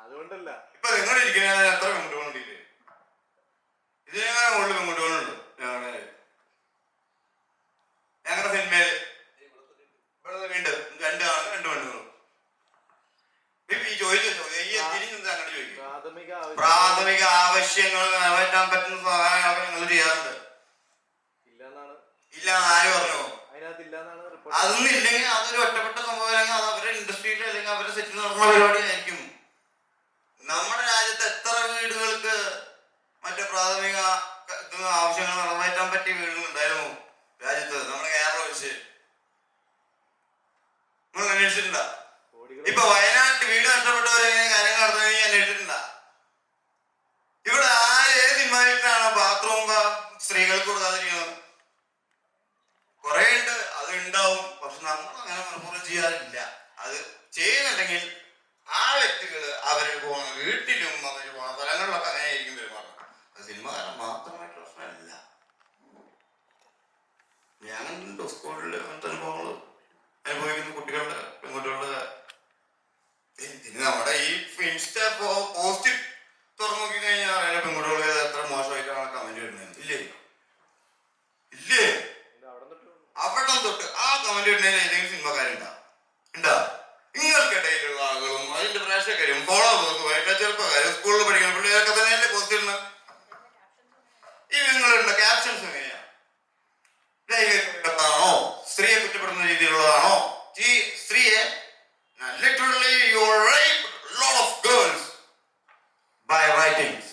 അതുകൊണ്ടല്ല ഇപ്പൊ നിങ്ങളിരിക്കുന്ന എത്ര പെൺകുട്ടികളുണ്ടില്ലേ? ഇതിനെങ്ങനെ കൂടുതൽ പെൺകുട്ടികളുണ്ട് ഞങ്ങളുടെ സിനിമയില്. ഇവിടെ ഉണ്ട് 2 ആണ് 2 പെണ്ണുങ്ങളും. ഈ ചോദിച്ചോ അങ്ങോട്ട് ചോദിക്കും. പ്രാഥമിക ആവശ്യങ്ങൾ നിറവേറ്റാൻ പറ്റുന്ന സഹായം അവർ നിങ്ങൾ ചെയ്യാറുണ്ട്. ഇല്ല ആര് പറഞ്ഞു? അതൊന്നും ഇല്ലെങ്കിൽ അതൊരു ഒറ്റപ്പെട്ട സംഭവം, അല്ലെങ്കിൽ അത് അവരുടെ ഇൻഡസ്ട്രിയിൽ അല്ലെങ്കിൽ അവരുടെ സെറ്റിൽ നടക്കുന്ന പരിപാടിയായിരിക്കും. നമ്മുടെ രാജ്യത്ത് എത്ര വീടുകൾക്ക് മറ്റു പ്രാഥമിക ആവശ്യങ്ങൾ നിറവേറ്റാൻ പറ്റിയ വീടുകൾ ഉണ്ടായിരുന്നു രാജ്യത്ത്? നമ്മുടെ കേരളം വെച്ച് നിങ്ങൾ അന്വേഷിച്ചിട്ടുണ്ടോ? ഇപ്പൊ വയനാട്ടിൽ വീട് നഷ്ടപ്പെട്ടവരെ കാര്യങ്ങൾ നടത്തുകയാണെങ്കിൽ അന്വേഷിച്ചിട്ടുണ്ടോ? ഇവിടെ ഏത് സിനിമയിലാണ് ബാത്റൂം സ്ത്രീകൾക്ക് കൊടുക്കാതിരിക്കുന്നത്? കുറെ ഉണ്ട്, അത് ഉണ്ടാവും. പക്ഷെ നമ്മൾ അങ്ങനെ മനഃപൂർവ്വം ചെയ്യാറില്ല. അത് ചെയ്യുന്നുണ്ടെങ്കിൽ ആ വ്യക്തികൾ അവര് പോണ വീട്ടിലും അവര് പോണ സ്ഥലങ്ങളിലൊക്കെ അങ്ങനെ ആയിരിക്കും പെരുമാറുന്നത്. അത് സിനിമകാരൻ മാത്രമായിട്ട് പ്രശ്നമല്ല. ഞാനുണ്ട് സ്കൂളിൽ അങ്ങനത്തെ അനുഭവങ്ങൾ അനുഭവിക്കുന്ന കുട്ടികളുടെ പെൺകുട്ടികളുടെ. നമ്മുടെ ഈ ഇൻസ്റ്റ പോസ്റ്റ് തുറന്നു നോക്കി കഴിഞ്ഞാൽ അറിയാം പെൺകുട്ടികൾ എത്ര മോശമായിട്ടാണ് കമന്റ് ഇടുന്നത്. ഇല്ലേ ഇല്ലേ? അവിടെ തൊട്ട് ആ കമന്റ് ഇടുന്നതിൽ ഏതെങ്കിലും സിനിമക്കാരുണ്ടാ? നിങ്ങൾക്കിടയിലുള്ള ആളുകളും അതിന്റെ പ്രേക്ഷകരും ഫോളോവേഴ്സുമായിട്ട് ചെറുപ്പക്കാരും സ്കൂളിൽ പഠിക്കുന്ന പിള്ളേരൊക്കെ തന്നെയല്ലേ പോസ്റ്റ് ഇടുന്നത്. ഈ നിങ്ങളുള്ള ക്യാപ്ഷൻസ് എങ്ങനെയാ? ലൈംഗികമാണോ? സ്ത്രീയെ കുറ്റപ്പെടുന്ന രീതിയിലുള്ളതാണോ? ഈ സ്ത്രീയെ literally you rape a lot of girls by writings.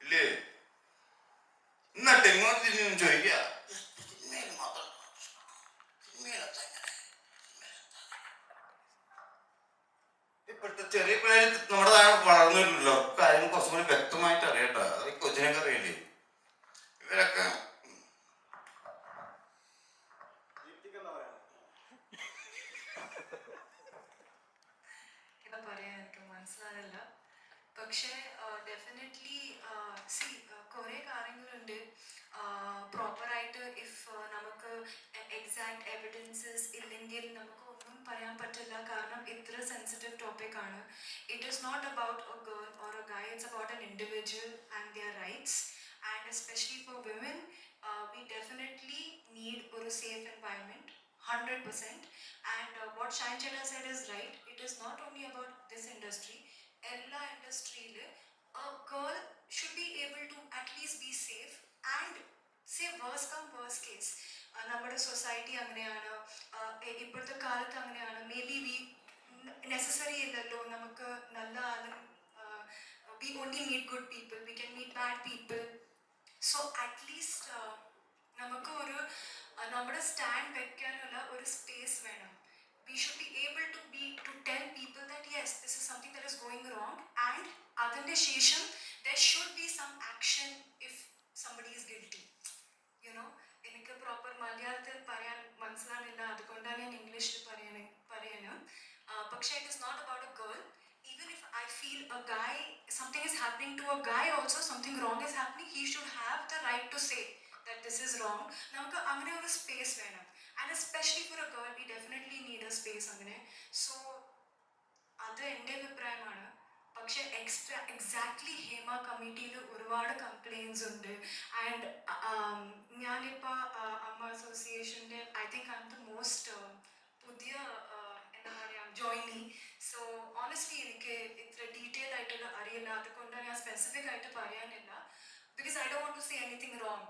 ഇല്ലേ? എന്നിട്ട് ഇങ്ങോട്ട് ചോദിക്കുക ഇപ്പോഴത്തെ ചെറിയ പിള്ളേർ നമ്മുടെ താഴെ വളർന്നിട്ടുണ്ടല്ലോ, കാര്യങ്ങൾ കുറച്ചും കൂടി വ്യക്തമായിട്ട് അറിയട്ടോ. അത് ഈ കൊച്ചിനൊക്കെ അറിയില്ലേ? ഇവരൊക്കെ മനസ്സിലാവില്ല. പക്ഷേ ഡെഫിനറ്റ്ലി കുറേ കാര്യങ്ങളുണ്ട്. പ്രോപ്പറായിട്ട് ഇഫ് നമുക്ക് എക്സാക്ട് എവിഡൻസസ് ഇല്ലെങ്കിൽ നമുക്ക് ഒന്നും പറയാൻ പറ്റില്ല. കാരണം ഇത്ര സെൻസിറ്റീവ് ടോപ്പിക്കാണ്. It is not about a girl or a guy, it's about an individual and their rights. And especially for women we definitely need a safe environment 100%. And what Shanchela said is right. It is not only about this industry. Ella industry a girl should be able to at least be safe and say worst come worst case. നമ്മുടെ society അങ്ങനെയാണ്, ഇപ്പോഴത്തെ കാലത്ത് അങ്ങനെയാണ്. May be V necessary ഇല്ലല്ലോ നമുക്ക് നല്ല ആളും. We only meet good people, we can meet bad people. So at least നമുക്ക് ഒരു നമ്മുടെ സ്റ്റാൻഡ് വെക്കാനുള്ള ഒരു സ്പേസ് വേണം. We should be able to tell people that yes, this is something that is going wrong, and adinte shesham there should be some action if somebody is guilty. You know, എനിക്ക് proper മലയാളത്തിൽ പറയാൻ മനസ്സിലാവില്ല, അതുകൊണ്ടാണ് ഞാൻ ഇംഗ്ലീഷിൽ പറയണം. പക്ഷേ it is not about a girl. Even if I feel a guy, something is happening to a guy also, something wrong is happening, he should have the right to say that this is wrong. നമുക്ക് അങ്ങനെ ഒരു space വേണം. And especially for a girl, we definitely need a space അങ്ങനെ. So അത് എൻ്റെ അഭിപ്രായമാണ്. പക്ഷെ exactly Hema കമ്മിറ്റിയിൽ ഒരുപാട് കംപ്ലയിൻസ് ഉണ്ട്. ആൻഡ് ഞാനിപ്പോൾ അമ്മ അസോസിയേഷൻ്റെ I think I M the most പുതിയ എന്താ പറയുക ജോയിനി. സോ ഓണസ്റ്റ്ലി എനിക്ക് ഇത്ര ഡീറ്റെയിൽ ആയിട്ടുള്ള അറിയില്ല, അതുകൊണ്ട് ഞാൻ സ്പെസിഫിക് ആയിട്ട് പറയാനില്ല. Because I don't want to say anything wrong.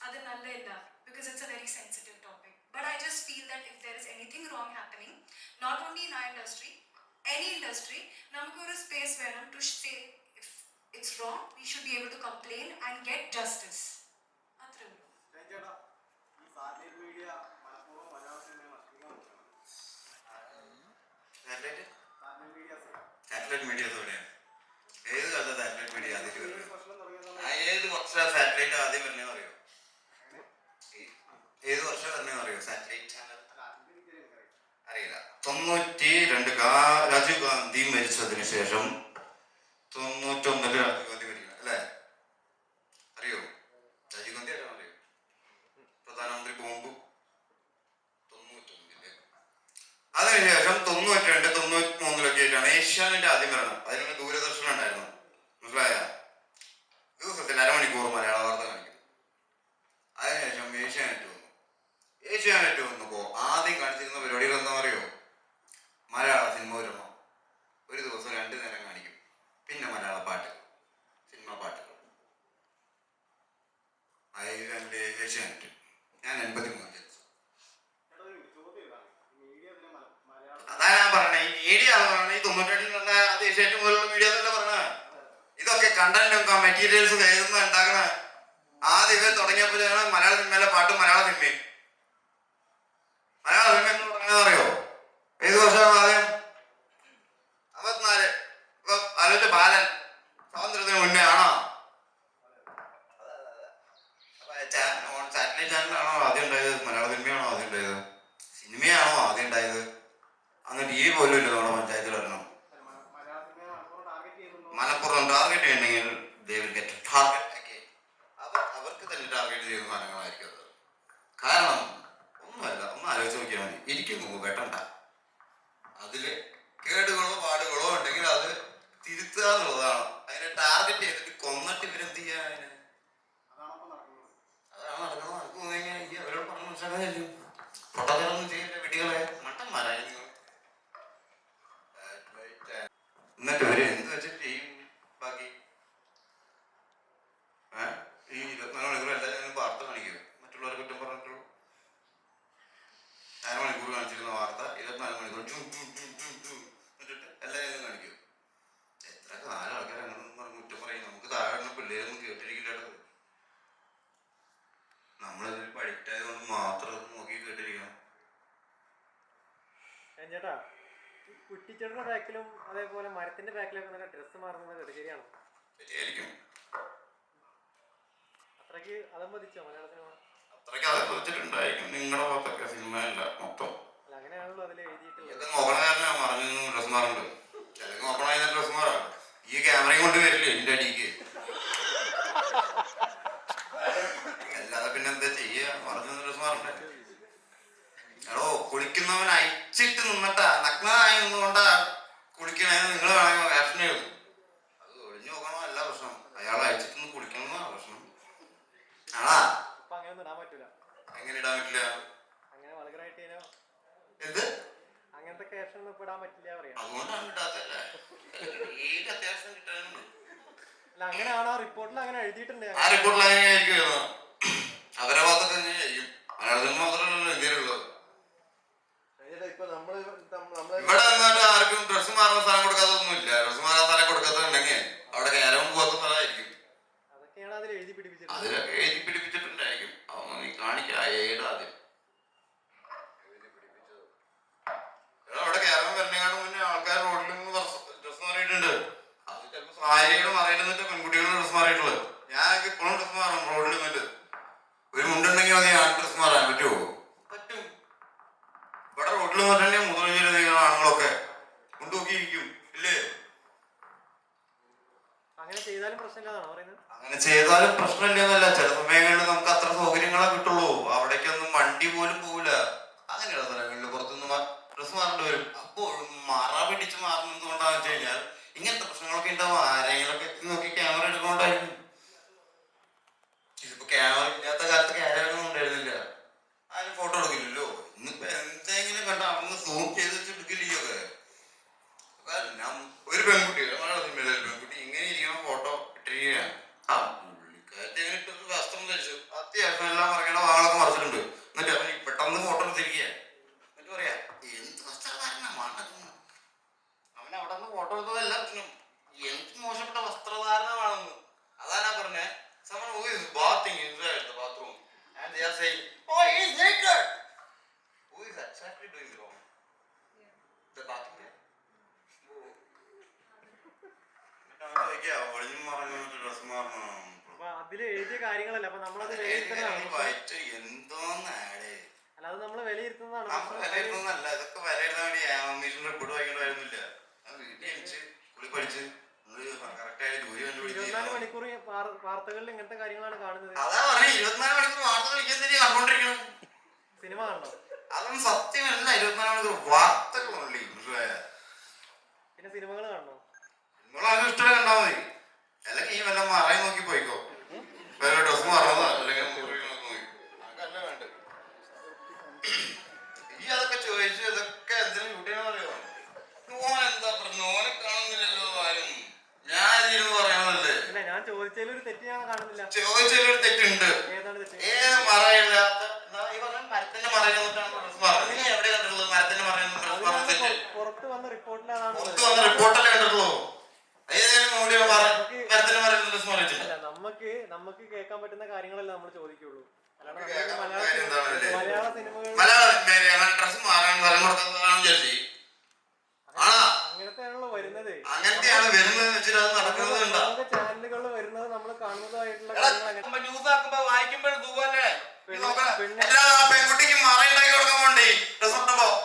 അത് നല്ലതല്ല, because it's a very sensitive topic. But I just feel that if there is anything wrong happening, not only in our industry, any industry, നമുക്കൊരു space വേണം to say if it's wrong, we should be able to complain and get justice. അത്രേ ഉള്ളൂ. Satellite media എവിടെയാണ്? ഏത് കാലത്ത് satellite media ആദ്യം വരുന്നത്? ഏത് വർഷം സാറ്റലൈറ്റ് ആദ്യം വരുന്നതെന്ന് അറിയോ? ഏത് വർഷം വരുന്നതെന്ന് അറിയോ സാറ്റലൈറ്റ് ചാനൽ? അറിയില്ല. 92 രാജീവ് ഗാന്ധി മരിച്ചതിന് ശേഷം 91 രാജീവ് ഗാന്ധി മരിക്കണം അല്ലേ? അറിയോ? രാജീവ് ഗാന്ധി ആരാണ് അറിയോ? പ്രധാനമന്ത്രി ബോംബ് 91. അതിനുശേഷം 92, 93 ആയിട്ടാണ് ഏഷ്യാനെറ്റ് ആദ്യം വരണം. അതിനുള്ള ദൂരദർശനം ഉണ്ടായിരുന്നു. മനസ്സിലായ? ദിവസത്തിൽ അരമണിക്കൂർ മലയാള വാർത്ത കാണിക്കും. അതിനുശേഷം ഏഷ്യാനെറ്റ് വന്നു. ഏഷ്യാനെറ്റ് വന്നപ്പോ ആദ്യം കാണിച്ചിരുന്ന പരിപാടികൾ എന്താ അറിയോ? മലയാള സിനിമ വരണം. ഒരു ദിവസം 2 നേരം കാണിക്കും. പിന്നെ മലയാള പാട്ട്, സിനിമ പാട്ടുകൾ. അതിൽ ഏഷ്യാനെറ്റ്. ഞാൻ 83 ജനിച്ചു. അതാ ഞാൻ പറഞ്ഞത്. ഈ മീഡിയ ഈ 92 അത് ഏഷ്യാനെറ്റ് മുതലുള്ള മീഡിയ എന്നല്ല പറഞ്ഞത്. ഇതൊക്കെ കണ്ടന്റും മെറ്റീരിയൽസും എഴുതുന്ന ഉണ്ടാക്കണ ആദ്യം ഇവർ തുടങ്ങിയപ്പോഴാണ് മലയാള സിനിമയിലെ പാട്ടും മലയാള സിനിമയും. മലയാള സിനിമ എന്ന് പറഞ്ഞത് അറിയോ? ഏത് വർഷമാണ് ആദ്യം? 54. ഇപ്പൊ ആലോചിച്ച ബാലൻ സ്വാതന്ത്ര്യത്തിന് മുന്നേ ആണോ? സാറ്റലൈറ്റ് ചാനലാണോ ആദ്യം ഉണ്ടായത്? മലയാള സിനിമയാണോ ആദ്യം ഉണ്ടായത്? സിനിമയാണോ ആദ്യം ഉണ്ടായത്? അന്ന് TV പോലും ഇല്ല നമ്മുടെ പഞ്ചായത്തിൽ വരണം. മലപ്പുറം ടാർഗറ്റ് ചെയ്യണമെങ്കിൽ അവർക്ക് തന്നെ ടാർഗറ്റ് ചെയ്യുന്ന സാധനങ്ങളായിരിക്കും അത്. കാരണം ഒന്നുമല്ല, ഒന്ന് ആലോചിച്ച് നോക്കിയാൽ മതി. ഇരിക്കുന്നു വെട്ടണ്ട. അതില് കേടുകളോ പാടുകളോ ഉണ്ടെങ്കിൽ അത് തിരുത്തുക എന്നുള്ളതാണ്. അതിനെ ടാർഗറ്റ് ചെയ്തിട്ട് കൊന്നിട്ട് ഇവരെന്ത് ചെയ്യാൻ? അതാണ് നടക്കണോ? നടക്കു തോന്നിയെങ്കിൽ അവരോട് പറഞ്ഞ് മനസ്സിലാക്കാൻ പൊട്ടത്തിലൊന്നും ചെയ്യില്ല. വെടികളെ മട്ടന്മാരായി നിങ്ങൾ. എന്നിട്ട് ഇവര് എന്ത് വെച്ചിട്ട് ചെയ്യും ബാക്കി? ഈ 24 മണിക്കൂർ എല്ലാവരും വാർത്ത കാണിക്കും. മറ്റുള്ളവരെ കുറ്റം പറഞ്ഞിട്ടുള്ളൂ. 4 മണിക്കൂർ കാണിച്ചിരുന്ന വാർത്ത 24 മണിക്കൂർ എന്നിട്ട് എല്ലാവരും കാണിക്കും. എത്ര കാലം ആൾക്കാർ അങ്ങനെ പറഞ്ഞ് കുറ്റം പറയും. നമുക്ക് താഴെ പിള്ളേരൊന്നും കേട്ടിരിക്കില്ലത്. നമ്മളിതിൽ പഠിക്കായത് കൊണ്ട് മാത്രം നോക്കി കേട്ടിരിക്കണം. ചേട്ടാ, കുറ്റിച്ചെടിയുടെ ബാക്കിലും അതേപോലെ മരത്തിന്റെ ബാക്കിലൊക്കെ ഡ്രസ്സ് മാറുന്നത് ശരിയാണോ? ശരിയായിരിക്കും. അത്രയ്ക്ക് അതമ്പതിച്ചോ മലയാള സിനിമ? അത്രയ്ക്ക് അതമ്പതിച്ചിട്ടുണ്ടായിരിക്കും. നിങ്ങളുടെ ഭാഗത്തൊക്കെ സിനിമയല്ല മൊത്തം. അല്ല, അങ്ങനെയാണല്ലോ അതിൽ എഴുതിയിട്ടുള്ളത്. നോക്കണ കാരണം മറിഞ്ഞു ഡ്രസ് മാറുണ്ട്. ചിലക്ക് നോക്കണ ഡ്രസ് മാറാം. ഈ ക്യാമറയും കൊണ്ട് വരില്ലേ എന്റെ അടിക്ക്? അല്ലാതെ പിന്നെ എന്താ ചെയ്യാ? മറിഞ്ഞു ഡ്രസ് മാറണ്ടേ? എടോ, കുളിക്കുന്നവൻ അയച്ചിട്ട് നിന്നിട്ടാ നഗ്നനായി നിന്നുകൊണ്ടാ കുളിക്കണേന്ന് നിങ്ങൾ വേണമെങ്കിൽ വേഷന എഴുതും. അത് ഒഴിഞ്ഞു നോക്കണോ അല്ല പ്രശ്നം. അയാൾ അയച്ചിട്ട് കുളിക്കണമെന്നാ പ്രശ്നം. ആണാ? അങ്ങനെയൊന്നും ഇടാൻ പറ്റൂല. എങ്ങനെ ഇടാൻ പറ്റില്ല? അങ്ങനെ വളകരായിട്ട് എന്ത് അങ്ങനത്തെ ക്യാഷൊന്നും ഇപ്പൊ ഇടാൻ പറ്റില്ല പറയാം. അതുകൊണ്ടാണ് ഇടാത്തല്ലേ. ഏത് അത്യാവശ്യം കിട്ടാനുണ്ട്. അല്ല, അങ്ങനെയാണോ റിപ്പോർട്ടിൽ അങ്ങനെ എഴുതിയിട്ടുണ്ട്? ആ റിപ്പോർട്ടിൽ അങ്ങനെയായിരിക്കും എഴുതണം. അവരെ ഭാഗത്തൊക്കെ എങ്ങനെയായിരിക്കും. മലയാളത്തിൽ മാത്രമല്ലല്ലോ ഇന്ത്യയിലുള്ളത്. ഇവിടെ നിന്നിട്ട് ആർക്കും ഡ്രസ്സ് മാറുന്ന സ്ഥലം കൊടുക്കാത്തൊന്നുമില്ല. ഡ്രസ്സ് മാറാൻ സ്ഥലം കൊടുക്കാത്തുണ്ടെങ്കിൽ അവിടെ കയറവും പോകാത്ത സ്ഥലമായിരിക്കും. അതൊക്കെയാണ് അതിൽ എഴുതി പിടിപ്പിച്ചത്. അതിലൊക്കെ എഴുതി പിടിപ്പിച്ചിട്ടുണ്ടായിരിക്കും. അതൊന്നും നീ കാണിക്കുക. ഏടാദ്യം അവിടെ കയറാൻ വരണേക്കാളും മുന്നേ ആൾക്കാർ റോഡിൽ നിന്ന് ഡ്രസ്സ് മാറിയിട്ടുണ്ട്. അത് ചിലപ്പോൾ സാരിയുടെ മറയിൽ നിന്നിട്ട് പെൺകുട്ടികളുടെ ഡ്രസ്സ് മാറിയിട്ടുള്ളത്. ഞാനൊക്കെ ഇപ്പോഴും ഡ്രസ്സ് മാറും റോഡിൽ നിന്നിട്ട്. ഒരു മുണ്ടുണ്ടെങ്കിൽ മതി ഞാൻ ഡ്രസ്സ് മാറാൻ പറ്റുമോ? പറ്റും. ഇവിടെ റോഡിൽ നിന്നിട്ടുണ്ടെങ്കിൽ മുതൽ ആണുങ്ങളൊക്കെ മുണ്ടുനോക്കിയിരിക്കും ഇല്ലേ? അങ്ങനെ ചെയ്താലും പ്രശ്നമില്ലാതാണോ പറയുന്നത്? അങ്ങനെ ചെയ്താലും പ്രശ്നമില്ലെന്നല്ല, ചില സമയങ്ങളിൽ നമുക്ക് അത്ര സൗകര്യങ്ങളെ കിട്ടുള്ളൂ, അവിടേക്കൊന്നും വണ്ടി പോലും പോവില്ല. അങ്ങനെയുള്ള സ്ഥലങ്ങളിൽ പുറത്തുനിന്ന് ഡ്രസ് മാറേണ്ടി വരും. അപ്പോഴും മറ പിടിച്ച് മാറുന്നത് കൊണ്ടാന്ന് വെച്ച് കഴിഞ്ഞാൽ ഇങ്ങനത്തെ പ്രശ്നങ്ങളൊക്കെ ഉണ്ടാവും. ആരെങ്കിലൊക്കെ എത്തി നോക്കി ക്യാമറ എടുക്കണോണ്ടായിരിക്കും. ഇതിപ്പോ ക്യാമറ ഇല്ലാത്ത കാലത്ത് ക്യാമറയൊന്നും ഉണ്ടായിരുന്നില്ല, ആരും ഫോട്ടോ എടുക്കില്ലല്ലോ. ഇന്നിപ്പോ എന്തെങ്കിലും കണ്ട അവിടെ സൂം ചെയ്ത് വെച്ച് എടുക്കില്ലൊക്കെ. ഒരു പെൺകുട്ടി, മലയാള സിനിമയിലെ ഒരു പെൺകുട്ടി ഇങ്ങനെ ഇരിക്കുന്ന ഫോട്ടോ ഇട്ടിരിക്കുകയാണ്. ആ പുള്ളിക്കാരത്തെ എങ്ങനെ ഇട്ടൊരു വസ്ത്രം ധരിച്ചു, അത്യാവശ്യം എല്ലാം പറയണ വാളൊക്കെ മറിച്ചിട്ടുണ്ട്. എന്നിട്ട് അവൻ പെട്ടെന്ന് ഫോട്ടോ എടുത്തിരിക്കുക. എന്നിട്ട് പറയാ എന്ത് വസ്ത്രധാരണമാണ്. അവൻ അവിടെ നിന്ന് ഫോട്ടോ എടുത്തതല്ല പ്രശ്നം, എന്ത് മോശപ്പെട്ട വസ്ത്രധാരണമാണെന്ന്. അതാ ഞാൻ പറഞ്ഞേ, someone who is bathing inside the bathroom and they are saying, oh, he is naked. Who is exactly doing wrong? The bathing guy? ഒളിഞ്ഞും പറഞ്ഞു ഡ്രസ് മാറണം. അപ്പൊ അതില് എഴുതിയ കാര്യങ്ങളല്ല, അപ്പൊ നമ്മളത് വിലയിരുത്തുന്നതാണ്. എന്തോന്ന് ആഡ് അല്ല, അത് നമ്മൾ വിലയിരുത്തുന്നതാണ്. നമ്മൾ വിലയിരുത്തുന്നല്ല, ഇതൊക്കെ വിലയിരുത്താൻ വേണ്ടി ആമിഷൻ റിപ്പോർട്ട് വായിക്കേണ്ടതായിരുന്നില്ല. വീട്ടിൽ ജനിച്ച് പുള്ളി പഠിച്ച് കറക്റ്റായിട്ട് ജോലി കണ്ടുപിടിച്ച് 24 മണിക്കൂർ വാർത്തകളിൽ ഇങ്ങനത്തെ കാര്യങ്ങളാണ് കാണുന്നത്. അതാ പറഞ്ഞ 24 മണിക്കൂർ വാർത്ത കളിക്കാൻ കണ്ടോണ്ടിരിക്കണം. സിനിമ കണ്ടോ? അതൊന്നും സത്യമല്ല. 24 മണിക്കൂർ വാർത്തകളുള്ളി. പിന്നെ സിനിമകൾ കാണണോ? നിങ്ങളത് ഇഷ്ടം കണ്ടാ മതി, അല്ലെങ്കിൽ ഈ വല്ല മറയും നോക്കി പോയിക്കോ. വേറെ ഡ്രസ് മാറണതോ അല്ലെങ്കിൽ നോക്കി അതല്ല വേണ്ടത്. ഈ അതൊക്കെ ചോദിച്ചു ഇതൊക്കെ എന്തിനും കുട്ടിയാണെന്ന് അറിയോ? ഓൻ എന്താ പറഞ്ഞു, ഓനെ കാണുന്നില്ലല്ലോ ആരും. ഞാൻ ഇതിന് പറയണതല്ലേ. ഇല്ല, ഞാൻ ചോദിച്ചതിൽ ഒരു തെറ്റ് ഞാൻ കാണുന്നില്ല. ചോദിച്ചതിലൊരു തെറ്റുണ്ട്. ഏതാണ് തെറ്റ്? ഏത് മറയില്ലാത്ത ഈ പറഞ്ഞ മരത്തിന്റെ മറയിലാണ് ഡ്രസ് മാറുന്നത്. നീ എവിടെ കണ്ടിട്ടുള്ളത് മരത്തിന്റെ മറയുന്ന ഡ്രസ് മാറുന്ന തെറ്റ്? പുറത്ത് വന്ന റിപ്പോർട്ടിൽ അതാണ്. പുറത്ത് വന്ന റിപ്പോർട്ടല്ലേ കണ്ടിട്ടുള്ളൂ. അല്ല, നമുക്ക് കേൾക്കാൻ പറ്റുന്ന കാര്യങ്ങളല്ല നമ്മൾ ചോദിക്കുള്ളൂ. മലയാള സിനിമകൾ അങ്ങനത്തെയാണല്ലോ വരുന്നത്. ചാനലുകളിൽ വരുന്നത് നമ്മൾ കാണുന്നതായിട്ടുള്ള പെൺകുട്ടിക്ക് മറയുണ്ടാക്കി കൊടുക്കാൻ വേണ്ടി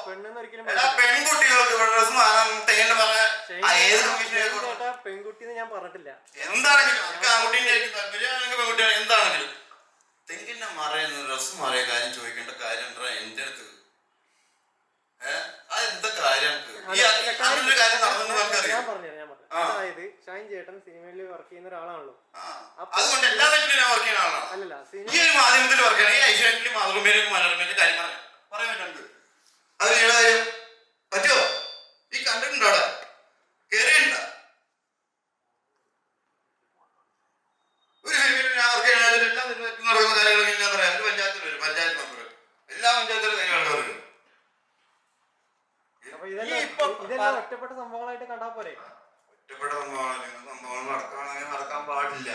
പെണ്ണെന്നൊരിക്കലും പെൺകുട്ടികൾക്ക് പെൺകുട്ടിന്ന് ഞാൻ പറഞ്ഞിട്ടില്ല. എന്താണെങ്കിലും എന്താണെങ്കിലും തെങ്ങിന്റെ മറയുന്ന ഡ്രസ് മാറിയ കാര്യം ചോദിക്കേണ്ട കാര്യം എന്താ എന്റെ അടുത്ത്? അതെന്താ കാര്യം? ഞാൻ പറഞ്ഞുതരാം. അതായത് ഷൈൻ ചേട്ടൻ സിനിമയിൽ വർക്ക് ചെയ്യുന്ന ഒരാളാണല്ലോ. അതുകൊണ്ട് എല്ലാ സെക്ഷനിലും വർക്ക് ചെയ്യുന്ന ആളാണ്. അല്ലല്ല, ഈ ഒരു മാധ്യമത്തിൽ വർക്ക് ചെയ്യണം. ഈ ഐശ്വര്യത്തിലും മാതൃഭൂമിയിലും മനോരമയിലും കാര്യം പറയാൻ പറ്റുന്നുണ്ട്. അത് ചെയ്യണ കാര്യം പറ്റുമോ? ഈ കണ്ടിട്ടുണ്ടോ? അവിടെ കേറിയുണ്ട ഒരു സിനിമയിലും ഞാൻ വർക്ക് ചെയ്യണ എല്ലാ സിനിമയ്ക്കും നടക്കുന്ന കാര്യങ്ങളൊക്കെ ഞാൻ പറയാം. ഒരു പഞ്ചായത്തിൽ വരും, പഞ്ചായത്ത് മെമ്പർ എല്ലാ പഞ്ചായത്തിലും കാര്യങ്ങൾ വരും. ഇതെല്ലാം ഒറ്റപ്പെട്ട സംഭവങ്ങളായിട്ട് കണ്ടാ പോരെ? ഒറ്റപ്പെട്ട സംഭവങ്ങൾ നടക്കാൻ പാടില്ല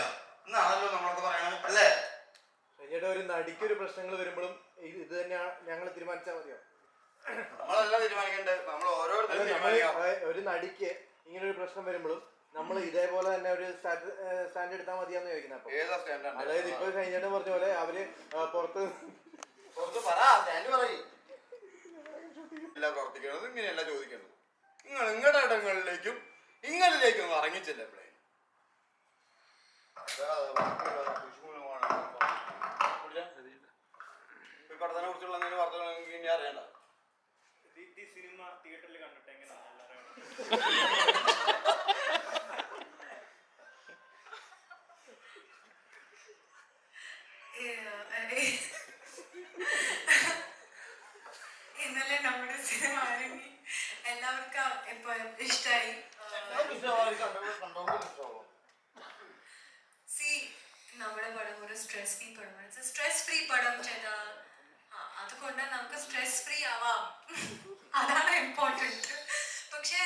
എന്നാണല്ലോ നമ്മളൊക്കെ പറയണത് അല്ലേ? ചേട്ടാ, ഒരു നടിക്കൊരു പ്രശ്നങ്ങൾ വരുമ്പോഴും ഇത് തന്നെയാണ് ഞങ്ങൾ തീരുമാനിച്ചാൽ മതിയോ? നമ്മളല്ല തീരുമാനിക്കേണ്ടത്, നമ്മൾ ഓരോരുത്തരും. ഒരു നടിക്ക് ഇങ്ങനെ ഒരു പ്രശ്നം വരുമ്പോഴും നമ്മൾ ഇതേപോലെ തന്നെ ഒരു സ്റ്റാൻഡ് എടുത്താൽ മതിയാന്ന് ചോദിക്കുന്നത്. അപ്പൊ അതായത് ഇപ്പൊ കഴിഞ്ഞിട്ട് പറഞ്ഞ പോലെ അവര് പുറത്ത് പ്രവർത്തിക്കുന്നത് ഇങ്ങനെയല്ല ചോദിക്കേണ്ടത്. നിങ്ങൾ നിങ്ങളുടെ ഇടങ്ങളിലേക്കും ഇങ്ങളിലേക്കും ഇറങ്ങിച്ചില്ല. പഠനത്തെ കുറിച്ചുള്ള എന്തെങ്കിലും വാർത്തകൾ ഇനി അറിയണ്ട. സിനിമ തിയേറ്ററിൽ കണ്ടിട്ട് എങ്ങനെയാണ്? ഇന്നലെ നമ്മുടെ സിനിമ ഇറങ്ങി, എല്ലാവർക്കും ഇപ്പൊ ഇഷ്ടായി. നമ്മുടെ പടം ഒരു സ്ട്രെസ് ഫ്രീ പടമാണ്. സ്ട്രെസ് ഫ്രീ പടം ചേട്ടാ, അതുകൊണ്ട് നമുക്ക് സ്ട്രെസ് ഫ്രീ ആവാം. അതാണ് ഇമ്പോർട്ടൻറ്റ്. പക്ഷേ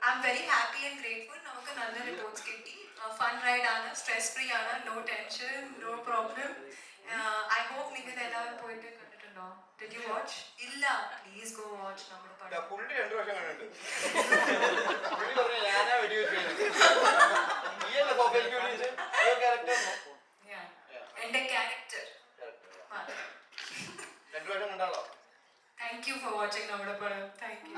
I'm very happy and grateful. നമുക്ക് നല്ല റിപ്പോർട്ട്സ് കിട്ടി. ഫൺ റൈഡ് ആണ്, സ്ട്രെസ് ഫ്രീ ആണ്, no tension, no problem. I hope നിങ്ങൾ എല്ലാവരും പോയിട്ട് കണ്ടിട്ടുണ്ടോ? Did you watch? ഇല്ല, പ്ലീസ് ഗോ വാച്ച് നമ്മുടെ പടം. പുള്ളി 2 വർഷം കണ്ടിട്ടുണ്ട്. ഞാനാ വീഡിയോ എന്റെ character. Thank you for watching നമ്മുടെ പടം. Thank you.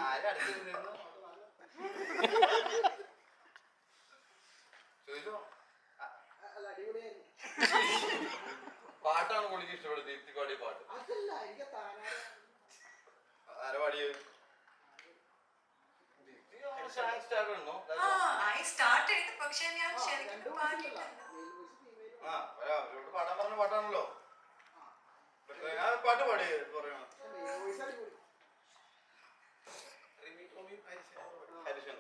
ഇഷ്ടപ്പെട്ടു ദീപ്തി പാടിയ പാട്ട്? അതല്ല എനിക്ക് താനാ ആരാ പാടിയത്? ദീപ്തി സ്റ്റാർ ആണോ? I started, പക്ഷെ ഞാൻ ശരിക്കും പാടിയിട്ടില്ല. ആ അവരോട് പാടാൻ പറഞ്ഞ പാട്ടാണല്ലോ. ഞാൻ പാട്ട് പാടി പറയണം. ഹരിശങ്കർ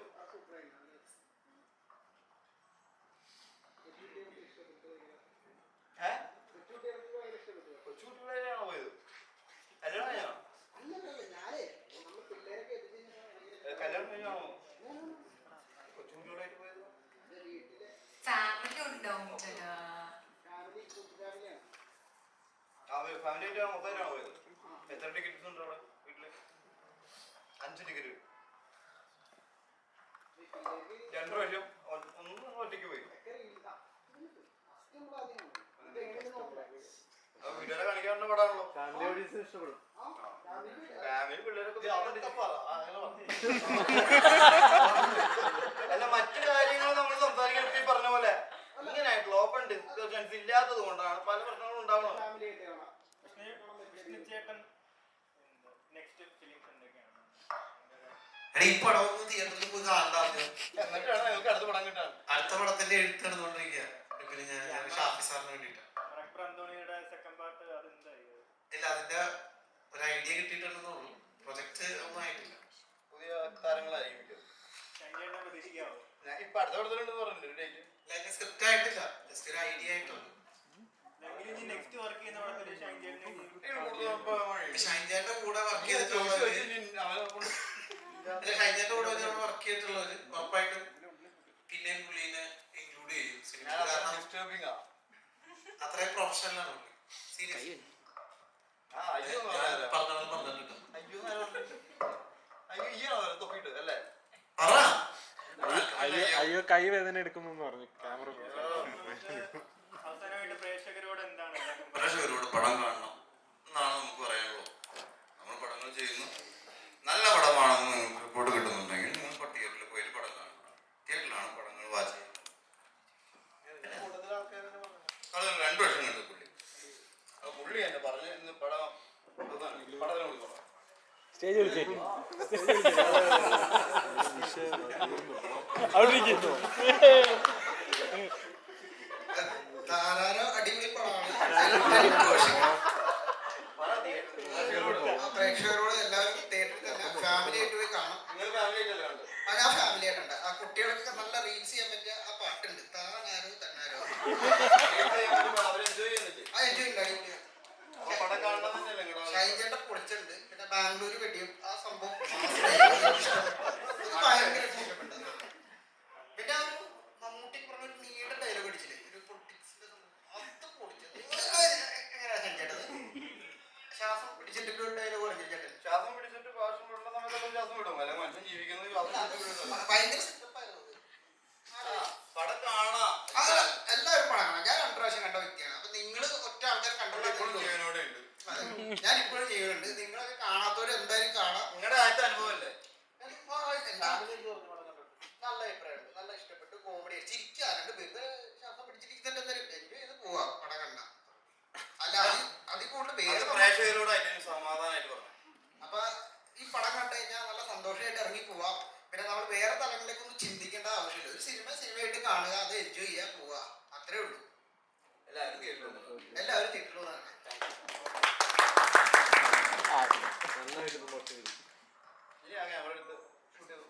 കൊച്ചുകുട്ടികളെയാണോ പോയത്? കല്യാണം കഴിഞ്ഞാണോ? കല്യാണം കഴിഞ്ഞാണോ കൊച്ചുകുട്ടികളായിട്ട് പോയത്? ഫാമിലി ഉണ്ടാവും ചേട്ടാ. ഫാമിലി ആയിട്ട് മൊത്തമായിട്ടാണോ പോയത്? എത്ര ടിക്കറ്റ്സ് ഉണ്ട് അവിടെ വീട്ടില്? 5 ടിക്കറ്റ്. 2 പ്രാവശ്യം ഒന്നും ഒറ്റയ്ക്ക് പോയി. വീട്ടുകാരെ കാണിക്കാവുന്ന പടാണല്ലോ. ഫാമിലി ഓഡിയൻസിന് ഇഷ്ടപ്പെടും. ഫാമിലി പിള്ളേരൊക്കെ അല്ല മറ്റു കാര്യങ്ങൾ നമ്മൾ സംസാരിക്കാൻ ഈ പറഞ്ഞ പോലെ ഇങ്ങനെ ഓപ്പൺ ഡിസ്കഷൻസ് ഇല്ലാത്തത് കൊണ്ടാണ് പല പ്രശ്നങ്ങളും ഉണ്ടാവുന്നത്. ചേട്ടൻ നെക്സ്റ്റ് ഫിലിംസ് എന്തൊക്കെയാണ്? എടാ ഈ പടം ഒന്ന് തിയേറ്ററിൽ പോയി കാണണ്ടായിരുന്നു. എന്നിട്ടാണ് ഞങ്ങൾക്ക് അടുത്ത പടം കിട്ടാൻ. അടുത്ത പടത്തിന്റെ എഴുത്ത് നടന്നുകൊണ്ടിരിക്കുക. പിന്നെ ഞാൻ ഷാഫി സാറിന് വേണ്ടിട്ട്. റക്ബർ അന്തോണിയുടെ സെക്കൻഡ് പാർട്ട് അതെന്തായി? ഇല്ല, അതിന്റെ ഒരു ഐഡിയ കിട്ടിയിട്ടുണ്ടെന്നേ ഉള്ളൂ. പ്രൊജക്ട് ഒന്നും ആയിട്ടില്ല. പുതിയ താരങ്ങളായിരിക്കും മിക്കത്. ഷൈൻചേട്ടനെ പ്രതീക്ഷിക്കാവോ? ഞാൻ ഇപ്പൊ അടുത്ത പടത്തിലുണ്ടെന്ന് പറഞ്ഞിട്ടുണ്ട് ഡേറ്റ്. അതിന്റെ സ്ക്രിപ്റ്റ് ആയിട്ടില്ല, ജസ്റ്റ് ഒരു ഐഡിയ ആയിട്ടുള്ളൂ. ഇനി നെക്സ്റ്റ് വർക്ക് ചെയ്യുന്ന പടത്തില് ഷൈൻചേട്ടനെ ഷൈൻചേട്ടന്റെ കൂടെ വർക്ക് ചെയ്തിട്ടുള്ളവര് ഷൈൻചേട്ടന്റെ കൂടെ വർക്ക് ചെയ്തിട്ടുള്ളവര് ഉറപ്പായിട്ടും പിന്നെയും പുള്ളീനെ ഇൻക്ലൂഡ് ചെയ്യും സിനിമ. കാരണം അത്രയും പ്രൊഫഷണൽ ആണ് പുള്ളി. സീരിയസ് പറഞ്ഞിട്ടുണ്ട്. അയ്യോ കൈ വേദന എടുക്കുന്നു പറഞ്ഞു ക്യാമറ. അവസാനമായിട്ട് പ്രേക്ഷകരോട് എന്താണ്? പ്രേക്ഷകരോട് പടം കാണണം എന്നാണ് നമുക്ക് പറയാനുള്ളത്. നമ്മൾ പടങ്ങൾ ചെയ്യുന്നു, നല്ല പടമാണെന്ന് നിങ്ങൾക്ക് റിപ്പോർട്ട് കിട്ടുന്നുണ്ടെങ്കിൽ നിങ്ങൾ തിയേറ്ററിൽ പോയി പടം കാണണം. തിയേറ്ററിലാണ് പടങ്ങൾ വാച്ച് ചെയ്യുന്നത്. അത് 2 വർഷം കണ്ടു പുള്ളി എന്നെ പറഞ്ഞു പടം പടത്തിനോട് പറഞ്ഞു. സ്റ്റേജ് വിളിച്ചേക്കും അവിടെ ഇരിക്കുന്നു. താരാരോ അടിപൊളി പടമാണ്. പ്രേക്ഷകരോട് എല്ലാവരും തിയേറ്ററിൽ തന്നെ ഫാമിലി ആയിട്ട് പോയി കാണണം. നിങ്ങൾ ഫാമിലി ആയിട്ടല്ലേ കണ്ടത്? ഞാൻ ഫാമിലി ആയിട്ടുണ്ട്. ആ കുട്ടികൾക്ക് നല്ല റീൽസ് ചെയ്യാൻ പറ്റിയ ആ പാട്ടുണ്ട്, താനാരോ തന്നാരോ. അവർ എൻജോയ് ചെയ്യുന്നില്ലേ? ആ എൻജോയ് ഉണ്ട്, അടിപൊളിയാണ്. പടം കാണണം തന്നെയല്ലേ നിങ്ങളുടെ ഷൈൻചേട്ട പൊളിച്ചിട്ടുണ്ട്. പിന്നെ ബാംഗ്ലൂർ വെടിയും ആ സംഭവം ഭയങ്കര ഇഷ്ടപ്പെട്ടു. പിന്നെ ആ മമ്മൂട്ടിക്ക് പറഞ്ഞ ഒരു നീണ്ട ഡയലോഗ് അടിച്ചില്ലേ, ഒരു പൊളിറ്റിക്സിന്റെ അത് പൊളിച്ചത്. എങ്ങനെയാ ഷൈൻചേട്ടത്? ശ്വാസം പിടിച്ചിട്ട് ഒരു ഡയലോഗ് പറഞ്ഞു ചേട്ടൻ. ശ്വാസം പിടിച്ചിട്ട് ശ്വാസം വിടുന്ന സമയത്തൊക്കെ ശ്വാസം വിടും. അല്ലെ മനുഷ്യൻ ജീവിക്കുന്നത് ഭയങ്കര സെറ്റപ്പായിരുന്നു. പടം കാണാം. എല്ലാവരും പടം കാണാം. ഞാൻ 2 പ്രാവശ്യം കണ്ട വ്യക്തിയാണ്. അപ്പൊ നിങ്ങൾ ഒറ്റ ആൾക്കാർ കണ്ടോളൂ. ജീവനോടെ ഉണ്ട്. ഞാൻ ഇപ്പോഴും ചെയ്യുന്നുണ്ട്. നിങ്ങളൊക്കെ കാണാത്തവര് എന്തായാലും കാണാം. നിങ്ങളുടെ ആദ്യത്തെ അനുഭവം അല്ലേ? നല്ല അഭിപ്രായമുണ്ട്, നല്ല ഇഷ്ടപ്പെട്ടു. കോമഡി ചിരിക്കാറുണ്ട്. വെറുതെ ശ്വാസം പിടിച്ചിരിക്കുന്നുണ്ട്. എൻജോയ് ചെയ്ത് പോവാ പടം കണ്ട. അല്ല അതിൽ കൂടുതൽ വേറെ പ്രേക്ഷകരോട് അതിന് സമാധാനമായിട്ട് പറഞ്ഞു. അപ്പൊ ഈ പടം കണ്ടു കഴിഞ്ഞാൽ നല്ല സന്തോഷമായിട്ട് ഇറങ്ങി പോവാം. പിന്നെ നമ്മൾ വേറെ തലങ്ങളിലേക്കൊന്നും ചിന്തിക്കേണ്ട ആവശ്യമില്ല. ഒരു സിനിമയായിട്ട് കാണുക, അത് എൻജോയ് ചെയ്യാൻ പോവാ, അത്രേ ഉള്ളൂ. എല്ലാവരും കേട്ടിട്ടുണ്ട്. എല്ലാവരും തിയേറ്ററിലുള്ളതാണ്. നന്നായിട്ട് പ്രൊമോട്ട് ചെയ്തു. ഇനി അങ്ങനെ അവിടെ എടുത്ത് ഷൂട്ട് ചെയ്തു.